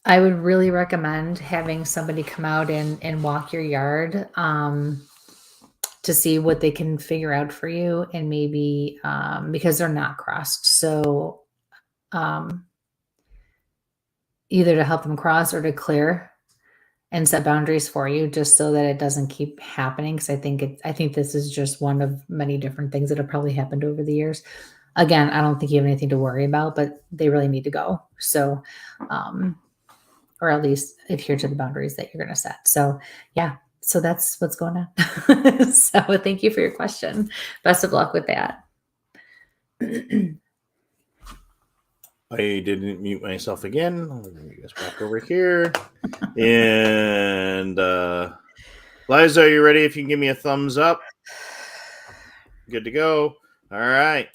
I would really recommend having somebody come out and walk your yard to see what they can figure out for you, and maybe because they're not crossed. So either to help them cross or to clear and set boundaries for you, just so that it doesn't keep happening. Because I think this is just one of many different things that have probably happened over the years. Again, I don't think you have anything to worry about, but they really need to go. So, or at least adhere to the boundaries that you're going to set. So yeah, so that's what's going on. So thank you for your question. Best of luck with that. I didn't mute myself again. I'll bring you guys back over here. And Liza, are you ready? If you can give me a thumbs up. Good to go. All right.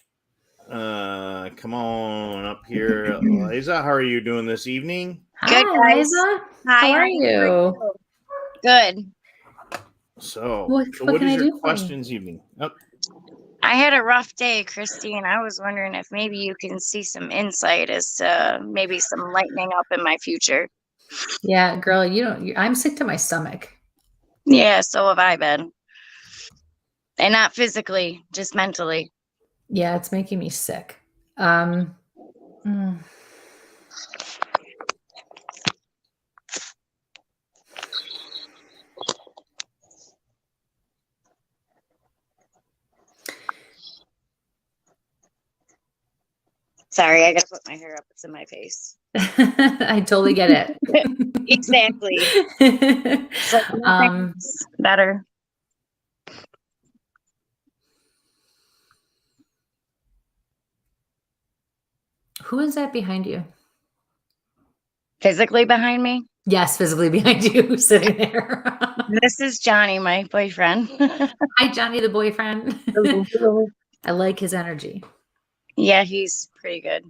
Come on up here, Liza. How are you doing this evening? Good, Hi, guys. Liza. Hi, How are you? Good. So What what can is I your do for you? question this evening? Oh, I had a rough day, Kristie, and I was wondering if maybe you can see some insight as to maybe some lightening up in my future. Yeah, girl, I'm sick to my stomach. Yeah, so have I been. And not physically, just mentally. Yeah, it's making me sick. Sorry, I gotta put my hair up. It's in my face. I totally get it. Exactly. It's like nothing's better. Who is that behind you? Physically behind me? Yes, physically behind you, sitting there. This is Johnny, my boyfriend. Hi, Johnny, the boyfriend. I like his energy. Yeah, he's pretty good.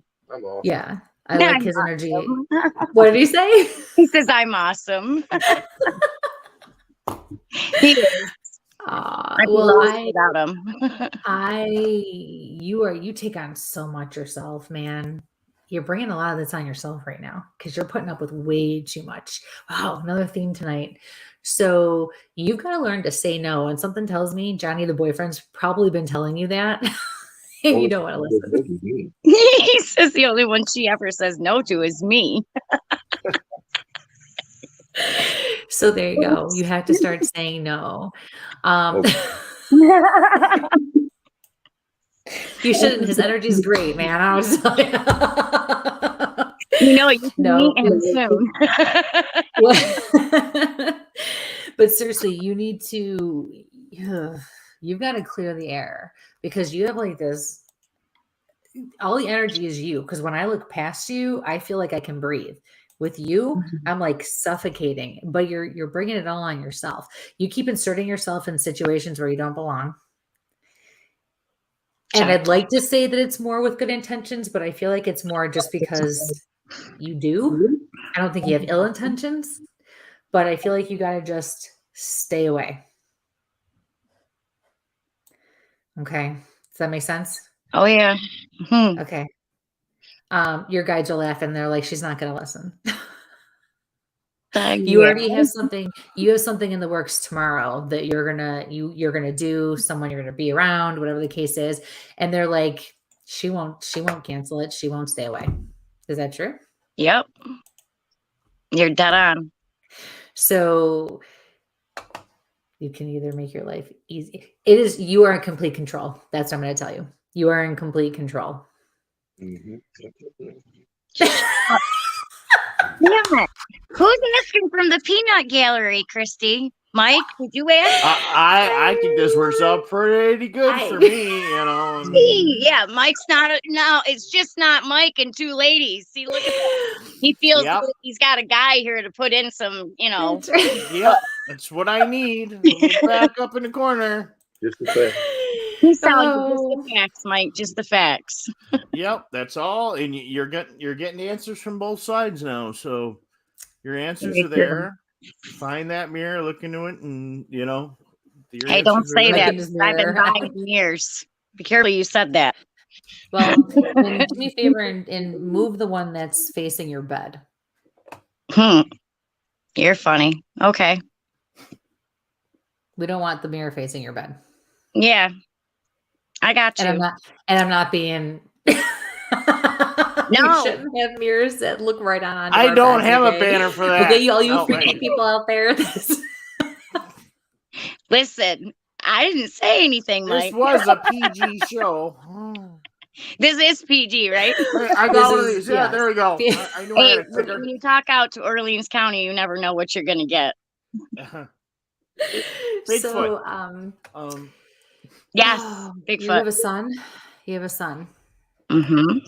Yeah, I like I'm his energy. awesome. What did he say? He says I'm awesome. He is. I'd be lost without him. You take on so much yourself, man. You're bringing a lot of this on yourself right now because you're putting up with way too much. Wow, another theme tonight. So you've got to learn to say no. And something tells me Johnny, the boyfriend's probably been telling you that. And you don't want to listen. He says the only one she ever says no to is me. So there you go. You have to start saying no. You shouldn't. His energy is great, man. I was you know, you can meet him soon. But seriously, you need to. You've got to clear the air because you have like this. All the energy is you. Because when I look past you, I feel like I can breathe. With you, I'm like suffocating. But you're bringing it all on yourself. You keep inserting yourself in situations where you don't belong. And I'd like to say that it's more with good intentions, but I feel like it's more just because you do. I don't think you have ill intentions, but I feel like you got to just stay away. Okay. Does that make sense? Oh, yeah. Okay. Your guides are laughing. They're like, she's not going to listen. You already have something. You have something in the works tomorrow that you're gonna do. Someone you're gonna be around, whatever the case is. And they're like, she won't cancel it. She won't stay away. Is that true? Yep. You're dead on. So you can either make your life easy. You are in complete control. That's what I'm going to tell you. You are in complete control. Damn it. Who's asking from the peanut gallery, Kristie? Mike, did you ask? I think this works out pretty good for me, Yeah, Mike's not. No, it's just not Mike and two ladies. See, look at that. He feels like he's got a guy here to put in some, That's right. Yep, that's what I need. Back up in the corner. Just the fact. He's telling you just the facts, Mike. Just the facts. Yep, that's all. And you're getting answers from both sides now. So your answers are there. Find that mirror, look into it, and Hey, don't say that. I've been buying years. Be careful you said that. Well, then do me a favor and move the one that's facing your bed. You're funny. Okay. We don't want the mirror facing your bed. Yeah. I got you. And I'm not being No. We shouldn't have mirrors that look right on. I don't have a banner for that. Okay, all you freaky people out there. Listen, I didn't say anything, Mike. This was a PG show. This is PG, right? I got one of these. Yeah, there we go. I knew I had a trigger. When you talk out to Orleans County, you never know what you're going to get. Bigfoot. Yes, Bigfoot. You have a son? You have a son. Mm-hmm.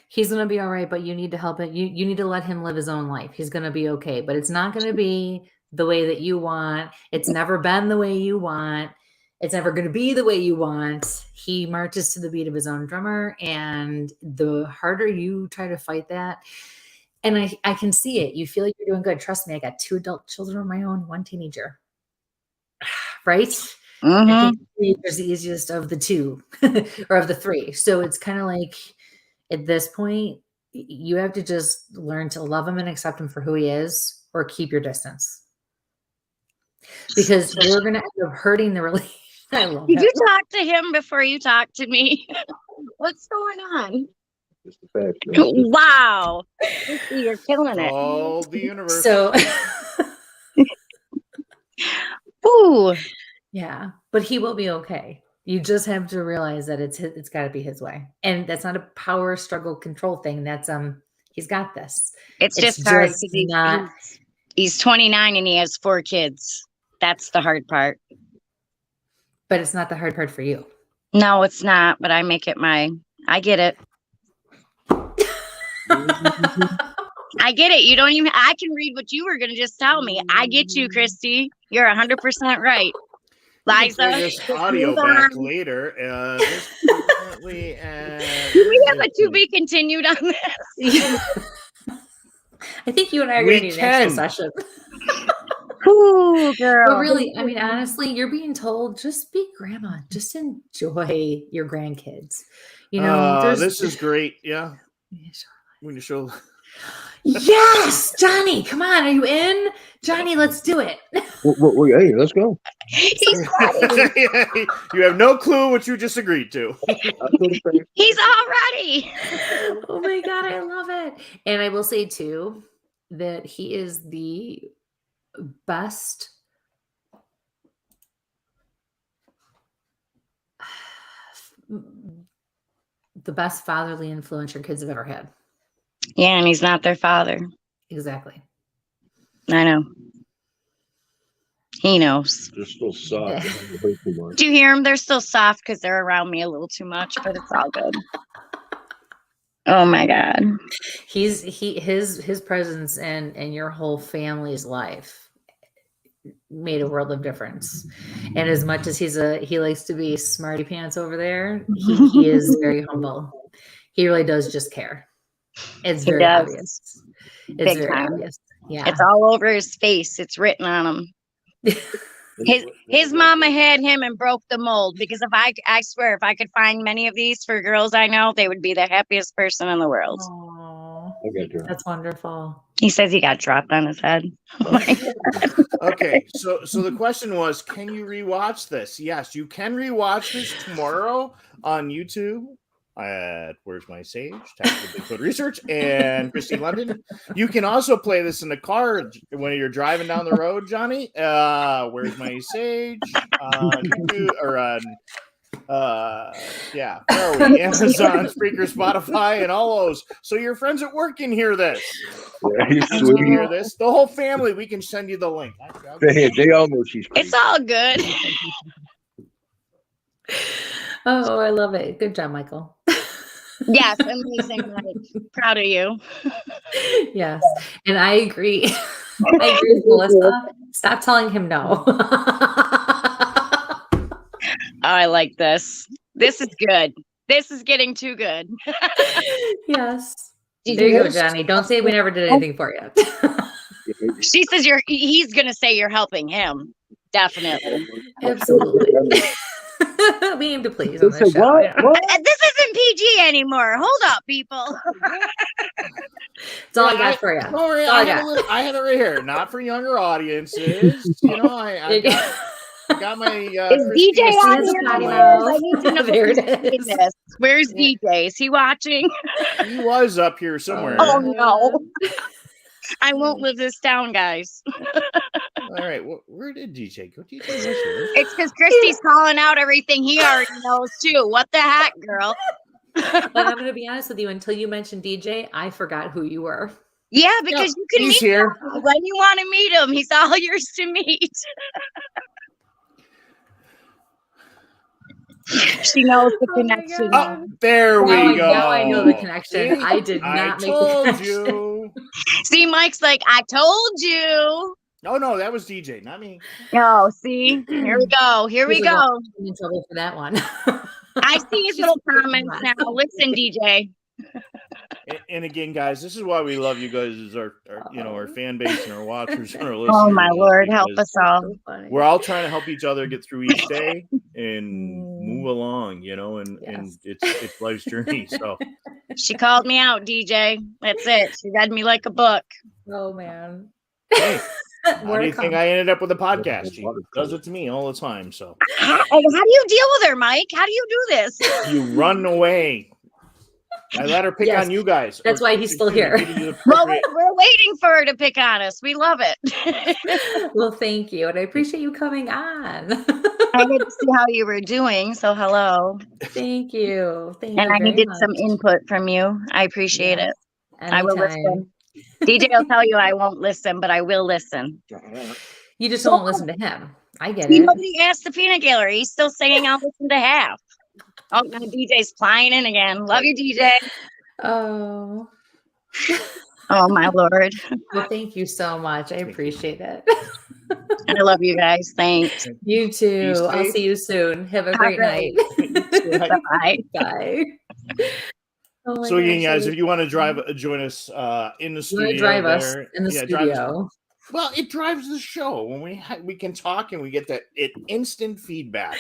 He's going to be all right, but you need to help it. You need to let him live his own life. He's going to be okay, but it's not going to be the way that you want. It's never been the way you want. It's never going to be the way you want. He marches to the beat of his own drummer, and the harder you try to fight that, and I can see it. You feel like you're doing good. Trust me, I got 2 adult children of my own, 1 teenager. Right? Mm-hmm. I think teenager's the easiest of the 2 or of the 3. So it's kind of like at this point, you have to just learn to love him and accept him for who he is, or keep your distance. Because you're going to end up hurting the relationship. Did you talk to him before you talked to me? What's going on? Just the fact. Wow. You're killing it. Oh, the universe. So, ooh. Yeah, but he will be okay. You just have to realize that it's got to be his way. And that's not a power struggle control thing. That's he's got this. It's just hard because he's 29 and he has 4 kids. That's the hard part. But it's not the hard part for you. No, it's not, but I make it I get it. I get it. You don't even I can read what you were going to just tell me. I get you, Kristie. You're 100% right. Liza, this audio back later. We have a to be continued on this. I think you and I are going to need an extra session. Ooh, girl. But really, I mean, honestly, you're being told just be grandma, just enjoy your grandkids. This is great. Yeah. When you show. Yes, Johnny, come on. Are you in? Johnny, let's do it. Hey, let's go. You have no clue what you just agreed to. He's all ready. Oh my God, I love it. And I will say too that he is the best fatherly influence your kids have ever had. Yeah, and he's not their father. Exactly. I know. He knows. They're still soft. Do you hear them? They're still soft because they're around me a little too much, but it's all good. Oh my God. His presence and your whole family's life made a world of difference. And as much as he likes to be smarty pants over there, he is very humble. He really does just care. It's He very does. obvious. It's Big very time. obvious. Yeah. It's all over his face. It's written on him. His mama had him and broke the mold, because I swear, if I could find many of these for girls I know, they would be the happiest person in the world. Aww, Okay, Tara. that's wonderful. He says he got dropped on his head. Okay, so the question was, can you rewatch this? Yes, you can rewatch this tomorrow on YouTube at Where's My Sage, Tactical Bigfoot Research, and Kristie London. You can also play this in the car when you're driving down the road, Johnny. Where's My Sage? YouTube, or on yeah, where are we? Amazon, Spreaker, Spotify, and all those. So your friends at work can hear this. Yeah, he's Can sweet. hear this. The whole family, we can send you the link. They all know she's crazy. It's all good. Oh, I love it. Good job, Michael. Yes, amazing. Mike. Proud of you. Yes. And I agree. I agree with Melissa. Stop telling him no. Oh, I like this. This is good. This is getting too good. Yes. There you go, Johnny. Don't say we never did anything for you. She says he's gonna say you're helping him. Definitely. Absolutely. We aim to please on this show. What? Yeah. What? This isn't PG anymore. Hold up, people. That's all I got for you. Don't worry, all I I got. have it right here. Not for younger audiences. You know, I got my Is Kristie DJ and on His here? potty somewhere? mouth. I need to know There if it he's is. seeing this. Where's DJ? Is he watching? He was up here somewhere. Oh no. I won't live this down, guys. All right, where did DJ go? DJ was here. It's because Christie's calling out everything he already knows too. What the heck, girl? But I'm going to be honest with you. Until you mentioned DJ, I forgot who you were. Yeah, because you can He's meet here. him when you want to meet him. He's all yours to meet. She knows the Oh my connection. God. Oh, there we go. Now I know the connection. I did I not make the told connection. you. See, Mike's like, I told you. No, that was DJ, not me. Oh, see, here we go. Here we He's like, go. "Oh, I'm in trouble for that one." I see his She's little like, comments "Come now. on." Listen, DJ. And again, guys, this is why we love you guys as our fan base and our watchers and our listeners. Oh my Lord, help because us all. So funny. We're all trying to help each other get through each day and move along, and Yes. it's life's journey. So She called me out, DJ. That's it. She read me like a book. Oh man. hey, how More do to you think come. I ended up with a podcast? She does it to me all the time. So How do you deal with her, Mike? How do you do this? you run away. I let her pick Yes, on you guys. that's why he's still here. Well, we're waiting for her to pick on us. We love it. Well, thank you, and I appreciate you coming on. I need to see how you were doing. So hello. Thank you. Thank And you I very needed much. some input from you. I appreciate Yes, it. I will anytime. listen. DJ will tell you I won't listen, but I will listen. You just won't listen to him. I get See, it. nobody asked the peanut gallery. He's still saying I'll listen to half. Oh, now DJ's flying in again. Love you, DJ. Oh. Oh, my Lord. Well, thank you so much. I appreciate it. I love you guys. Thanks. You too. Be I'll safe. see you soon. Have a All great right. night. Bye. Bye. Oh my So again, gosh, guys, if you want to join us in the you studio, want to drive us there, in the yeah, drive us. studio. Well, it drives the show when we can talk and we get that instant feedback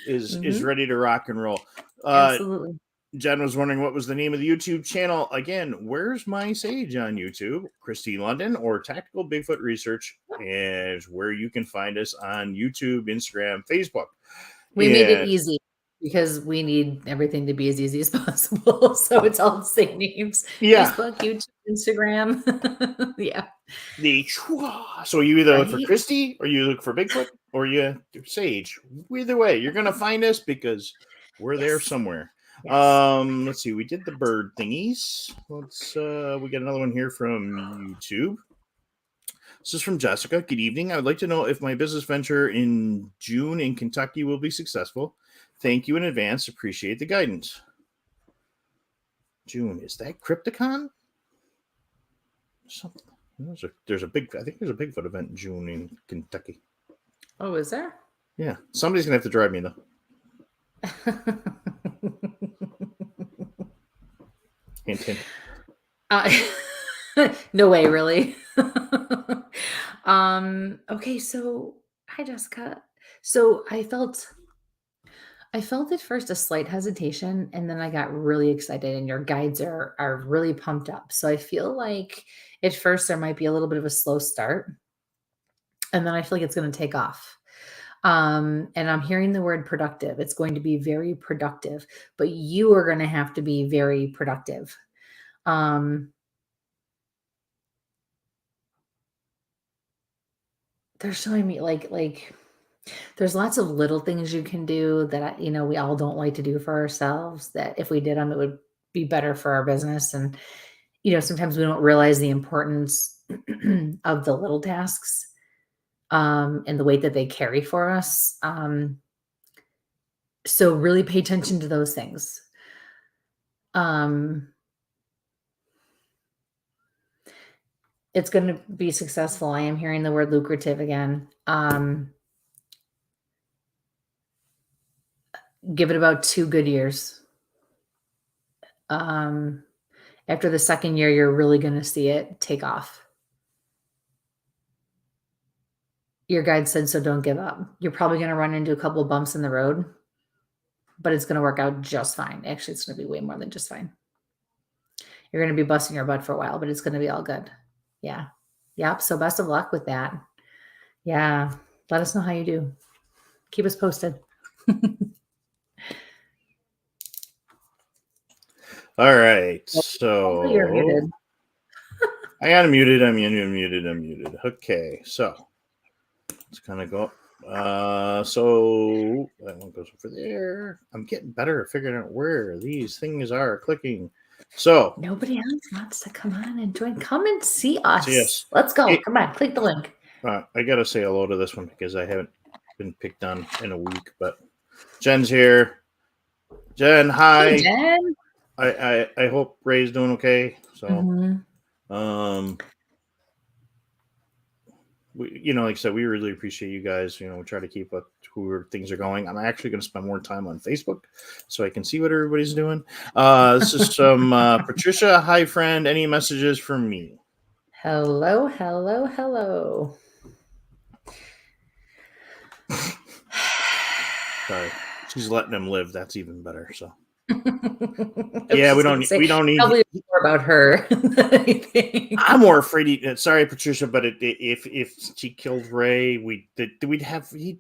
is ready to rock and roll. Absolutely. Jen was wondering what was the name of the YouTube channel. Again, Where's My Sage on YouTube? Kristie London or Tactical Bigfoot Research is where you can find us on YouTube, Instagram, Facebook. We made it easy because we need everything to be as easy as possible. So it's all the same names. Yeah. Facebook, YouTube, Instagram. Yeah. So you either look for Right. Kristie or you look for Bigfoot or you Sage. Either way, you're gonna find us because we're there somewhere. Yes. Let's see. We did the bird thingies. We got another one here from YouTube. This is from Jessica. Good evening. I would like to know if my business venture in June in Kentucky will be successful. Thank you in advance. Appreciate the guidance. June, is that Crypticon? Something. I think there's a Bigfoot event in June in Kentucky. Oh, is there? Yeah. Somebody's going to have to drive me, though. Hint, hint. No way, really. Okay, so hi Jessica. So I felt at first a slight hesitation, and then I got really excited, and your guides are really pumped up. So I feel like at first there might be a little bit of a slow start, and then I feel like it's going to take off. And I'm hearing the word productive. It's going to be very productive, but you are going to have to be very productive. They're showing me like there's lots of little things you can do that we all don't like to do for ourselves, that if we did them, it would be better for our business. And sometimes we don't realize the importance of the little tasks, and the weight that they carry for us. So really pay attention to those things. It's going to be successful. I am hearing the word lucrative again. Give it about 2 good years. After the second year, you're really going to see it take off. Your guide said, so don't give up. You're probably going to run into a couple of bumps in the road, but it's going to work out just fine. Actually, it's going to be way more than just fine. You're going to be busting your butt for a while, but it's going to be all good. Yeah. Yep. So best of luck with that. Yeah. Let us know how you do. Keep us posted. All right. So you're muted. I got him muted. I'm muted. Okay. So let's kind of go. So that one goes over there. I'm getting better at figuring out where these things are clicking. So nobody else wants to come on and join. Come and see us. Yes. Let's go. Come on, click the link. I gotta say hello to this one because I haven't been picked on in a week. But Jen's here. Jen, hi. Hey, Jen. I hope Ray's doing okay. So, we, like I said, we really appreciate you guys. We try to keep up to where things are going. I'm actually going to spend more time on Facebook so I can see what everybody's doing. This is some Patricia. Hi, friend. Any messages from me? Hello. Sorry, she's letting him live. That's even better. So. Yeah, we don't need probably more about her than anything. I'm more afraid. Sorry, Patricia, but if she killed Ray, he'd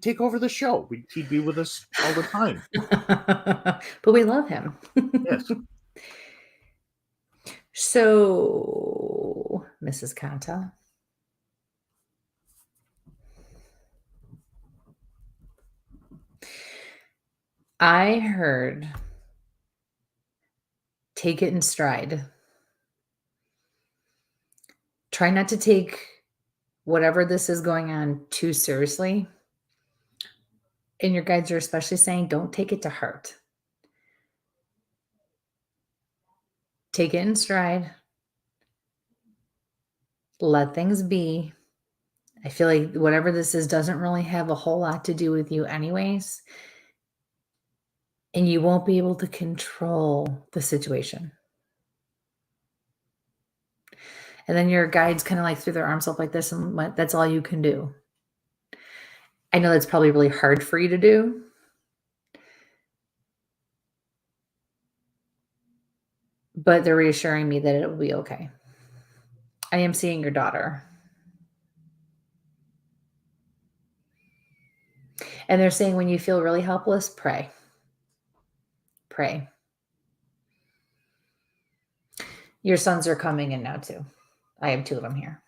take over the show. He'd be with us all the time. But we love him. Yes. So, Mrs. Kanta. I heard take it in stride. Try not to take whatever this is going on too seriously. And your guides are especially saying, don't take it to heart. Take it in stride. Let things be. I feel like whatever this is doesn't really have a whole lot to do with you anyways. And you won't be able to control the situation. And then your guides kind of like threw their arms up like this and went, that's all you can do. I know that's probably really hard for you to do. But they're reassuring me that it will be okay. I am seeing your daughter. And they're saying when you feel really helpless, pray. Pray. Your sons are coming in now too. I have 2 of them here.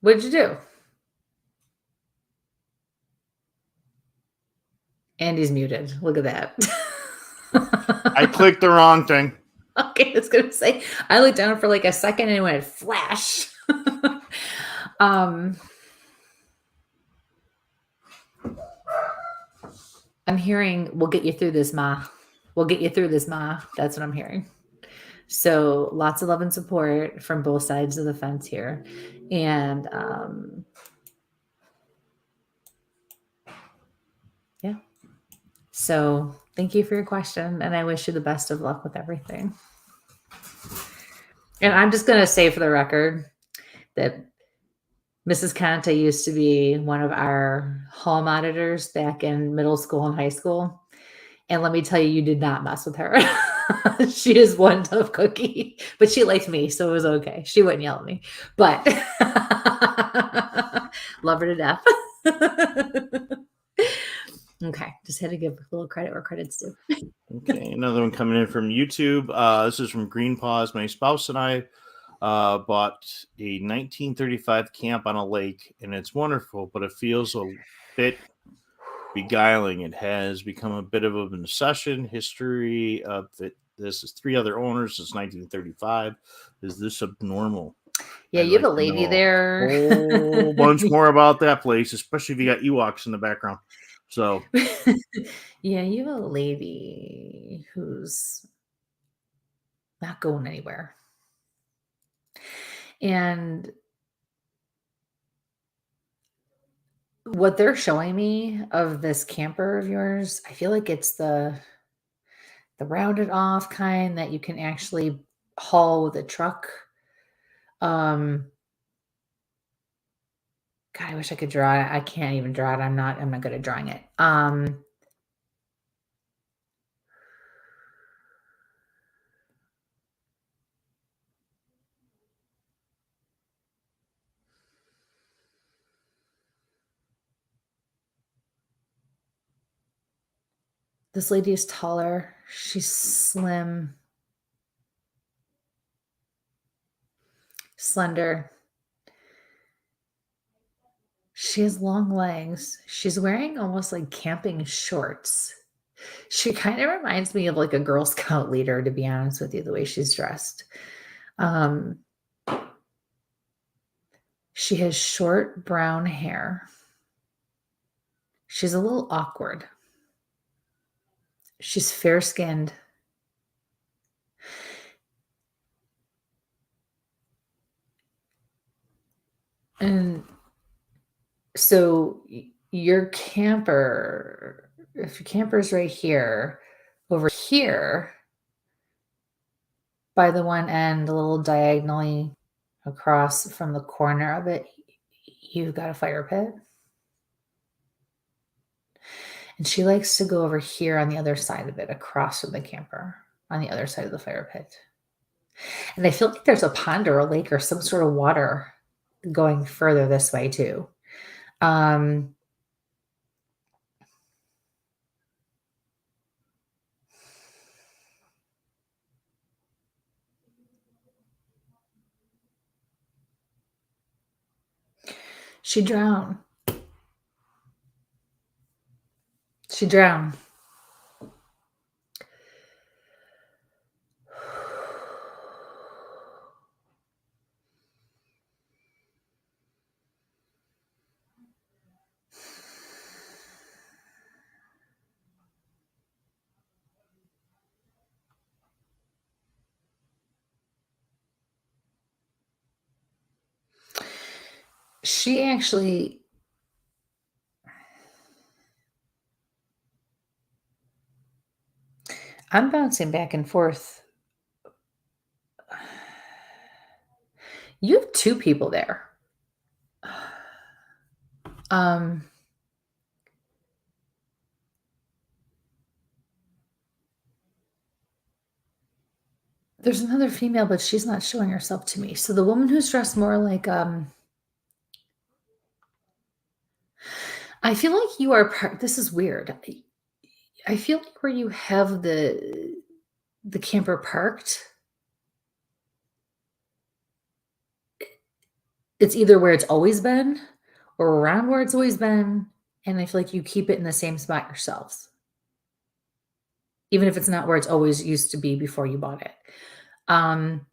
What'd you do? Andy's muted. Look at that. I clicked the wrong thing. Okay, I was going to say, I looked down for like a second and it went flash. I'm hearing, we'll get you through this, Ma. We'll get you through this, Ma. That's what I'm hearing. So lots of love and support from both sides of the fence here. And yeah. So thank you for your question. And I wish you the best of luck with everything. And I'm just going to say for the record that Mrs. Conte used to be one of our hall monitors back in middle school and high school. And let me tell you, you did not mess with her. She is one tough cookie, but she liked me, so it was okay. She wouldn't yell at me, but love her to death. Okay, just had to give a little credit where credit's due. Okay, another one coming in from YouTube. This is from Green Paws. My spouse and I bought a 1935 camp on a lake, and it's wonderful, but it feels a bit beguiling. It has become a bit of an obsession. History of it. This is 3 other owners since 1935. Is this abnormal? Yeah, I'd you have like a to lady know there. a whole bunch more about that place, especially if you got Ewoks in the background. So Yeah, you have a lady who's not going anywhere. And what they're showing me of this camper of yours, I feel like it's the rounded off kind that you can actually haul with a truck. God, I wish I could draw it. I can't even draw it. I'm not good at drawing it. This lady is taller. She's slim, slender. She has long legs. She's wearing almost like camping shorts. She kind of reminds me of like a Girl Scout leader, to be honest with you, the way she's dressed. She has short brown hair. She's a little awkward. She's fair-skinned. And so your camper, if your camper's right here, over here, by the one end, a little diagonally across from the corner of it, you've got a fire pit. And she likes to go over here on the other side of it, across from the camper, on the other side of the fire pit. And I feel like there's a pond or a lake or some sort of water going further this way too. She drowned. She drowned. She actually, I'm bouncing back and forth. You have 2 people there. There's another female, but she's not showing herself to me. So the woman who's dressed more like, I feel like you are this is weird. I feel like where you have the camper parked, it's either where it's always been or around where it's always been, and I feel like you keep it in the same spot yourselves. Even if it's not where it's always used to be before you bought it. I'm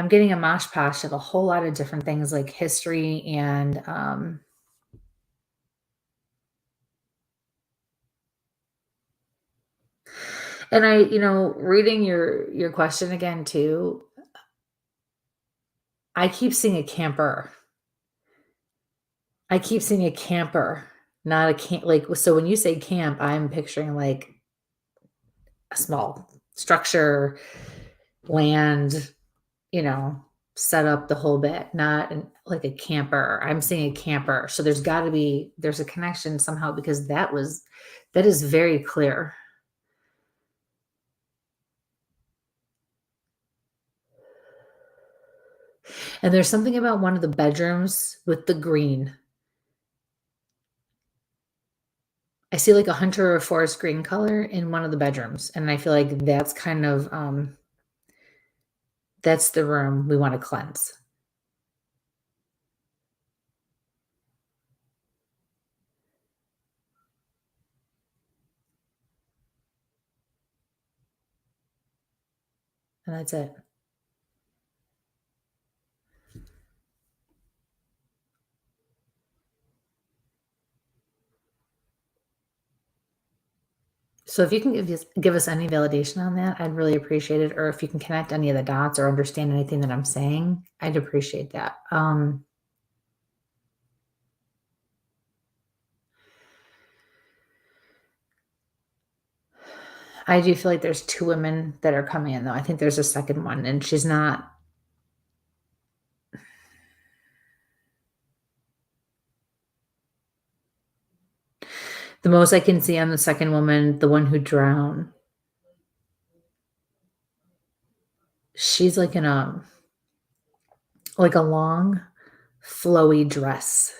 getting a mosh posh of a whole lot of different things like history and And reading your question again too, I keep seeing a camper. Not a camp. Like, so when you say camp, I'm picturing like a small structure, land, set up the whole bit, not like a camper. I'm seeing a camper. So there's a connection somehow, because that is very clear. And there's something about one of the bedrooms with the green. I see like a hunter or a forest green color in one of the bedrooms. And I feel like that's kind of, that's the room we want to cleanse. And that's it. So if you can give us any validation on that, I'd really appreciate it. Or if you can connect any of the dots or understand anything that I'm saying, I'd appreciate that. I do feel like there's 2 women that are coming in, though. I think there's a second one, and she's not. The most I can see on the second woman, the one who drowned, she's like in a long, flowy dress.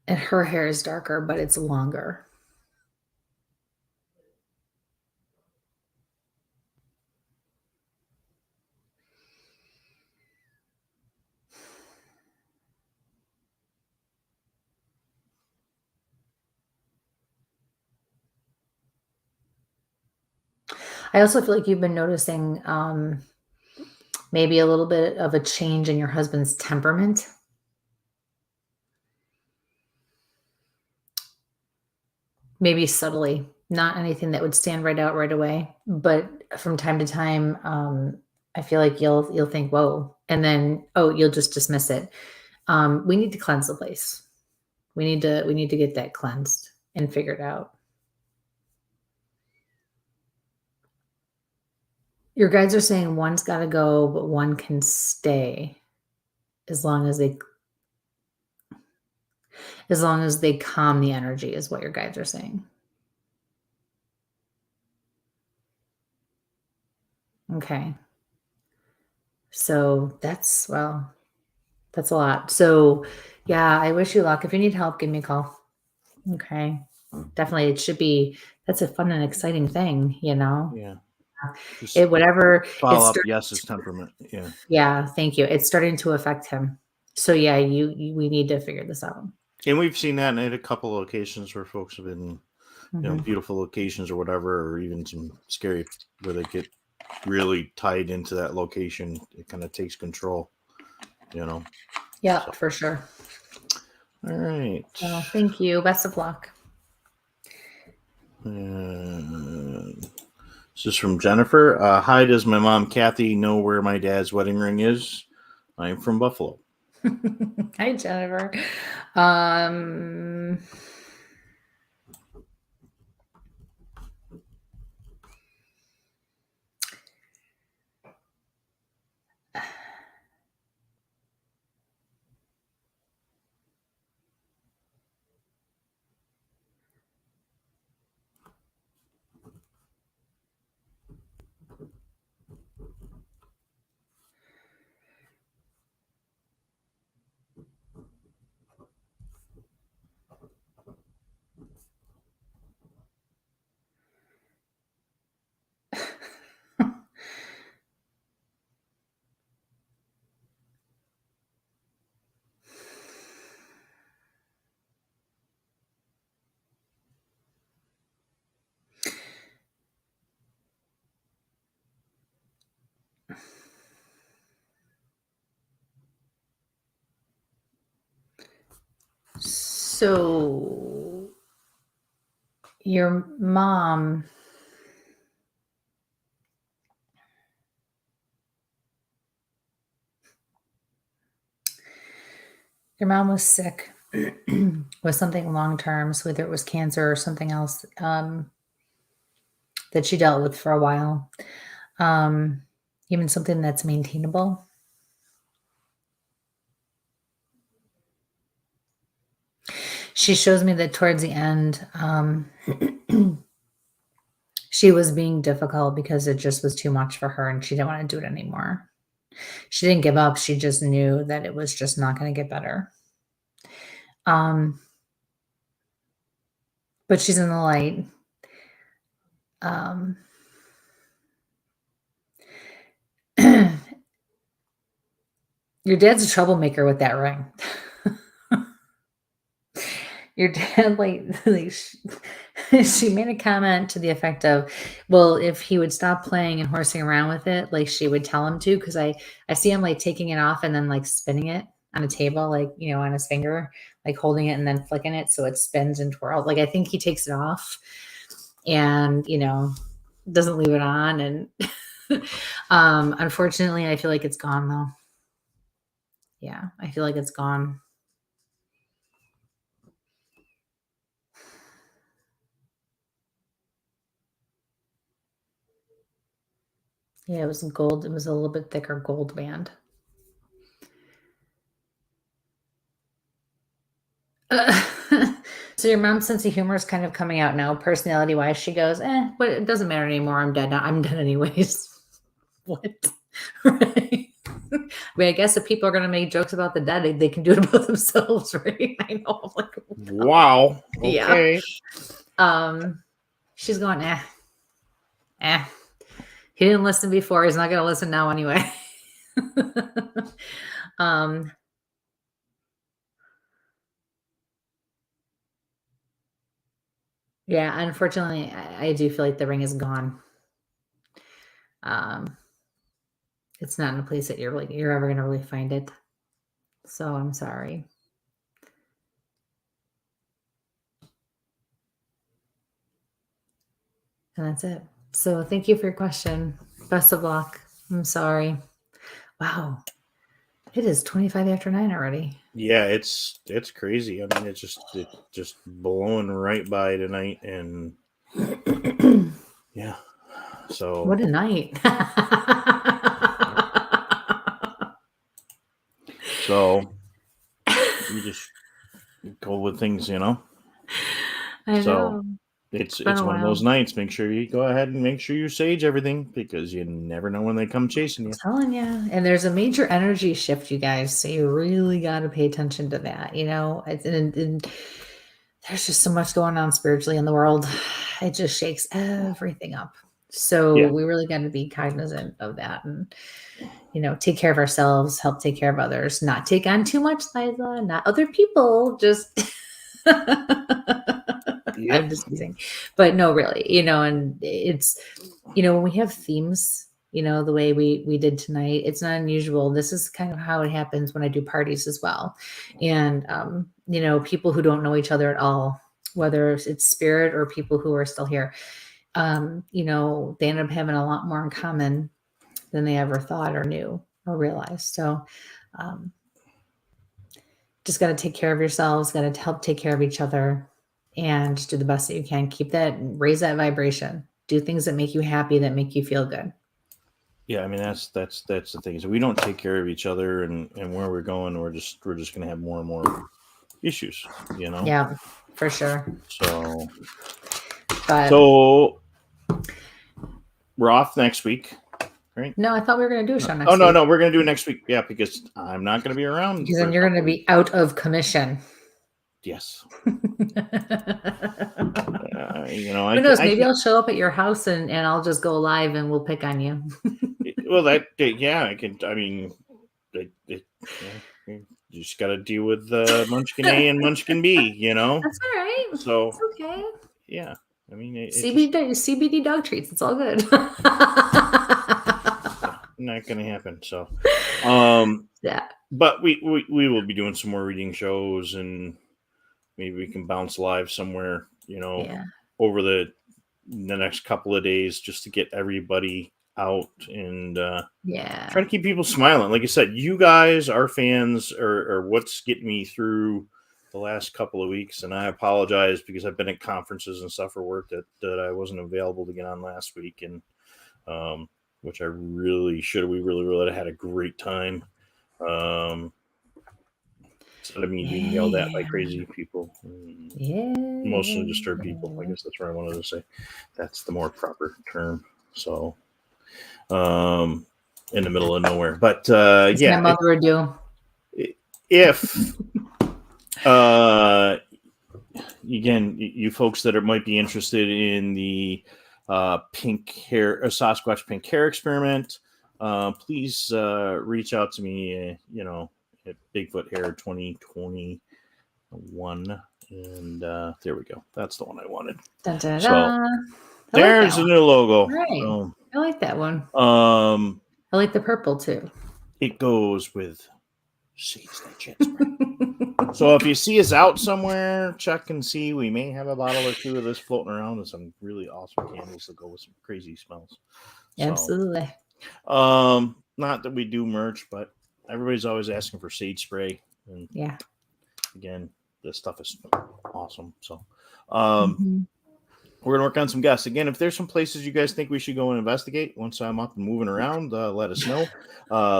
And her hair is darker, but it's longer. I also feel like you've been noticing maybe a little bit of a change in your husband's temperament. Maybe subtly, not anything that would stand right out right away, but from time to time, I feel like you'll think, whoa, and then, you'll just dismiss it. We need to cleanse the place. We need to get that cleansed and figured out. Your guides are saying one's got to go, but one can stay as long as they calm the energy, is what your guides are saying. Okay. So that's a lot. So yeah, I wish you luck. If you need help, give me a call. Okay. Definitely. That's a fun and exciting thing, Yeah. Whatever. Follow up. Yes, it's temperament. Yeah. Yeah. Thank you. It's starting to affect him. So yeah, we need to figure this out. And we've seen that in a couple of locations where folks have been, beautiful locations or whatever, or even some scary where they get really tied into that location. It kind of takes control, Yeah, So. for sure. All right. Well, thank you. Best of luck. This is from Jennifer. Hi, does my mom, Kathy, know where my dad's wedding ring is? I'm from Buffalo. Hi, Jennifer. So your mom, was sick with something long term, so whether it was cancer or something else that she dealt with for a while, even something that's maintainable. She shows me that towards the end, she was being difficult because it just was too much for her and she didn't want to do it anymore. She didn't give up. She just knew that it was just not going to get better. But she's in the light. Your dad's a troublemaker with that ring. Your dad, she made a comment to the effect of, well, if he would stop playing and horsing around with it, like she would tell him to, because I see him like taking it off and then like spinning it on a table, like, you know, on his finger, like holding it and then flicking it so it spins and twirls. Like I think he takes it off and, you know, doesn't leave it on. And unfortunately, I feel like it's gone though. Yeah, I feel like it's gone. Yeah, it was gold. It was a little bit thicker gold band. So your mom's sense of humor is kind of coming out now. Personality-wise, she goes, but it doesn't matter anymore. I'm dead now. I'm dead anyways. What? Right? I mean, I guess if people are going to make jokes about the dead, they can do it about themselves, right? I know. I'm like, wow. Okay. Yeah. She's going, He didn't listen before. He's not going to listen now anyway. Yeah, unfortunately, I do feel like the ring is gone. It's not in a place that you're ever going to really find it. So I'm sorry. And that's it. So thank you for your question. Best of luck. I'm sorry. Wow. It is 25 after 9 already. Yeah, it's crazy. I mean, it's just blowing right by tonight, and yeah. So what a night. So you just go with things, you know. I So know. it's one of those nights. Make sure you go ahead and make sure you sage everything, because you never know when they come chasing you. I'm telling you. And there's a major energy shift, you guys. So you really got to pay attention to that. You know, and there's just so much going on spiritually in the world. It just shakes everything up. So we really got to be cognizant of that, and, you know, take care of ourselves, help take care of others, not take on too much, Liza, not other people, just I'm just teasing. But no, really, you know, and it's, you know, when we have themes, you know, the way we did tonight, it's not unusual. This is kind of how it happens when I do parties as well. And, you know, people who don't know each other at all, whether it's spirit or people who are still here, you know, they end up having a lot more in common than they ever thought or knew or realized. So, just got to take care of yourselves, got to help take care of each other, and just do the best that you can. Keep that, raise that vibration. Do things that make you happy, that make you feel good. Yeah, I mean, that's the thing. Is we don't take care of each other, and where we're going, we're just going to have more and more issues, you know? Yeah, for sure. So we're off next week, right? No, I thought we were going to do a show next week. Oh, no, we're going to do it next week. Yeah, because I'm not going to be around. Because then you're going to be out of commission. Yes. You know, who knows? Maybe I'll show up at your house and I'll just go live and we'll pick on you. Well, yeah, I can. I mean, you just got to deal with Munchkin A and Munchkin B, you know? That's all right. So, it's okay. Yeah. I mean, CBD dog treats. It's all good. Not going to happen. So, yeah. But we will be doing some more reading shows, and maybe we can bounce live somewhere, Yeah. over the next couple of days, just to get everybody out and try to keep people smiling. Like I said, you guys, our fans, are what's getting me through the last couple of weeks. And I apologize because I've been at conferences and stuff for work that I wasn't available to get on last week, and which I really should have. We really had a great time. Instead of me being yelled at by crazy people, emotionally disturbed people. I guess that's what I wanted to say. That's the more proper term. So, in the middle of nowhere. But yeah, my mother would do. If again, you folks that might be interested in the pink hair, Sasquatch pink hair experiment, please reach out to me. At Bigfoot Hair 2021, and there we go. That's the one I wanted. Dun, dun, dun. So there's a new logo. Right. I like that one. I like the purple too. It goes with Sage Night Jet Spray. So if you see us out somewhere, check and see. We may have a bottle or two of this floating around, and some really awesome candles that go with some crazy smells. Absolutely. Not that we do merch, but everybody's always asking for sage spray. And again, this stuff is awesome. So we're going to work on some guests. Again, if there's some places you guys think we should go and investigate once I'm up and moving around, let us know.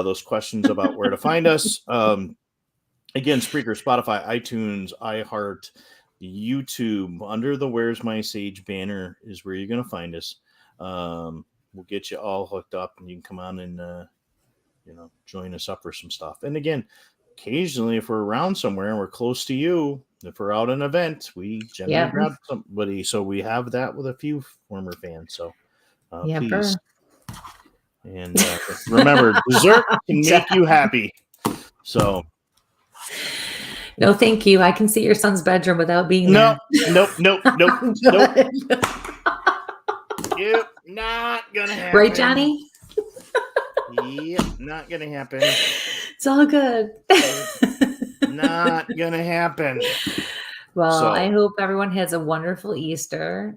Those questions about where to find us. Again, Spreaker, Spotify, iTunes, iHeart, YouTube, under the Where's My Sage banner is where you're going to find us. We'll get you all hooked up, and you can come on and join us up for some stuff. And again, occasionally, if we're around somewhere and we're close to you, if we're out at an event, we generally grab somebody. So we have that with a few former fans. So please. And remember, dessert can make you happy. So. No, thank you. I can see your son's bedroom without being there. Nope. Yep, not gonna happen. Right, Johnny? Yep, not gonna happen. It's all good. Not gonna happen. Well, I hope everyone has a wonderful Easter.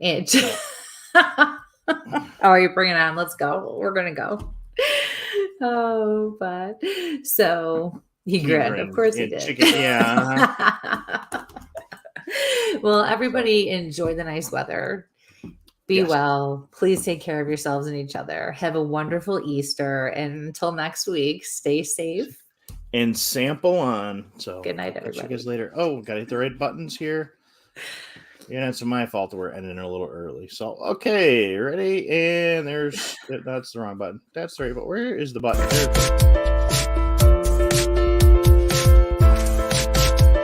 Oh, you're bringing it on. Let's go. We're gonna go. Oh, but so he grinned. Of course he did. Chicken, yeah. Well, everybody enjoy the nice weather. Be well. Please take care of yourselves and each other. Have a wonderful Easter. And until next week, stay safe. And sample on. So good night, everybody. See you guys later. Oh, got to hit the right buttons here. Yeah, it's my fault that we're ending a little early. So, okay, ready? And that's the wrong button. That's the right button. Where is the button? There.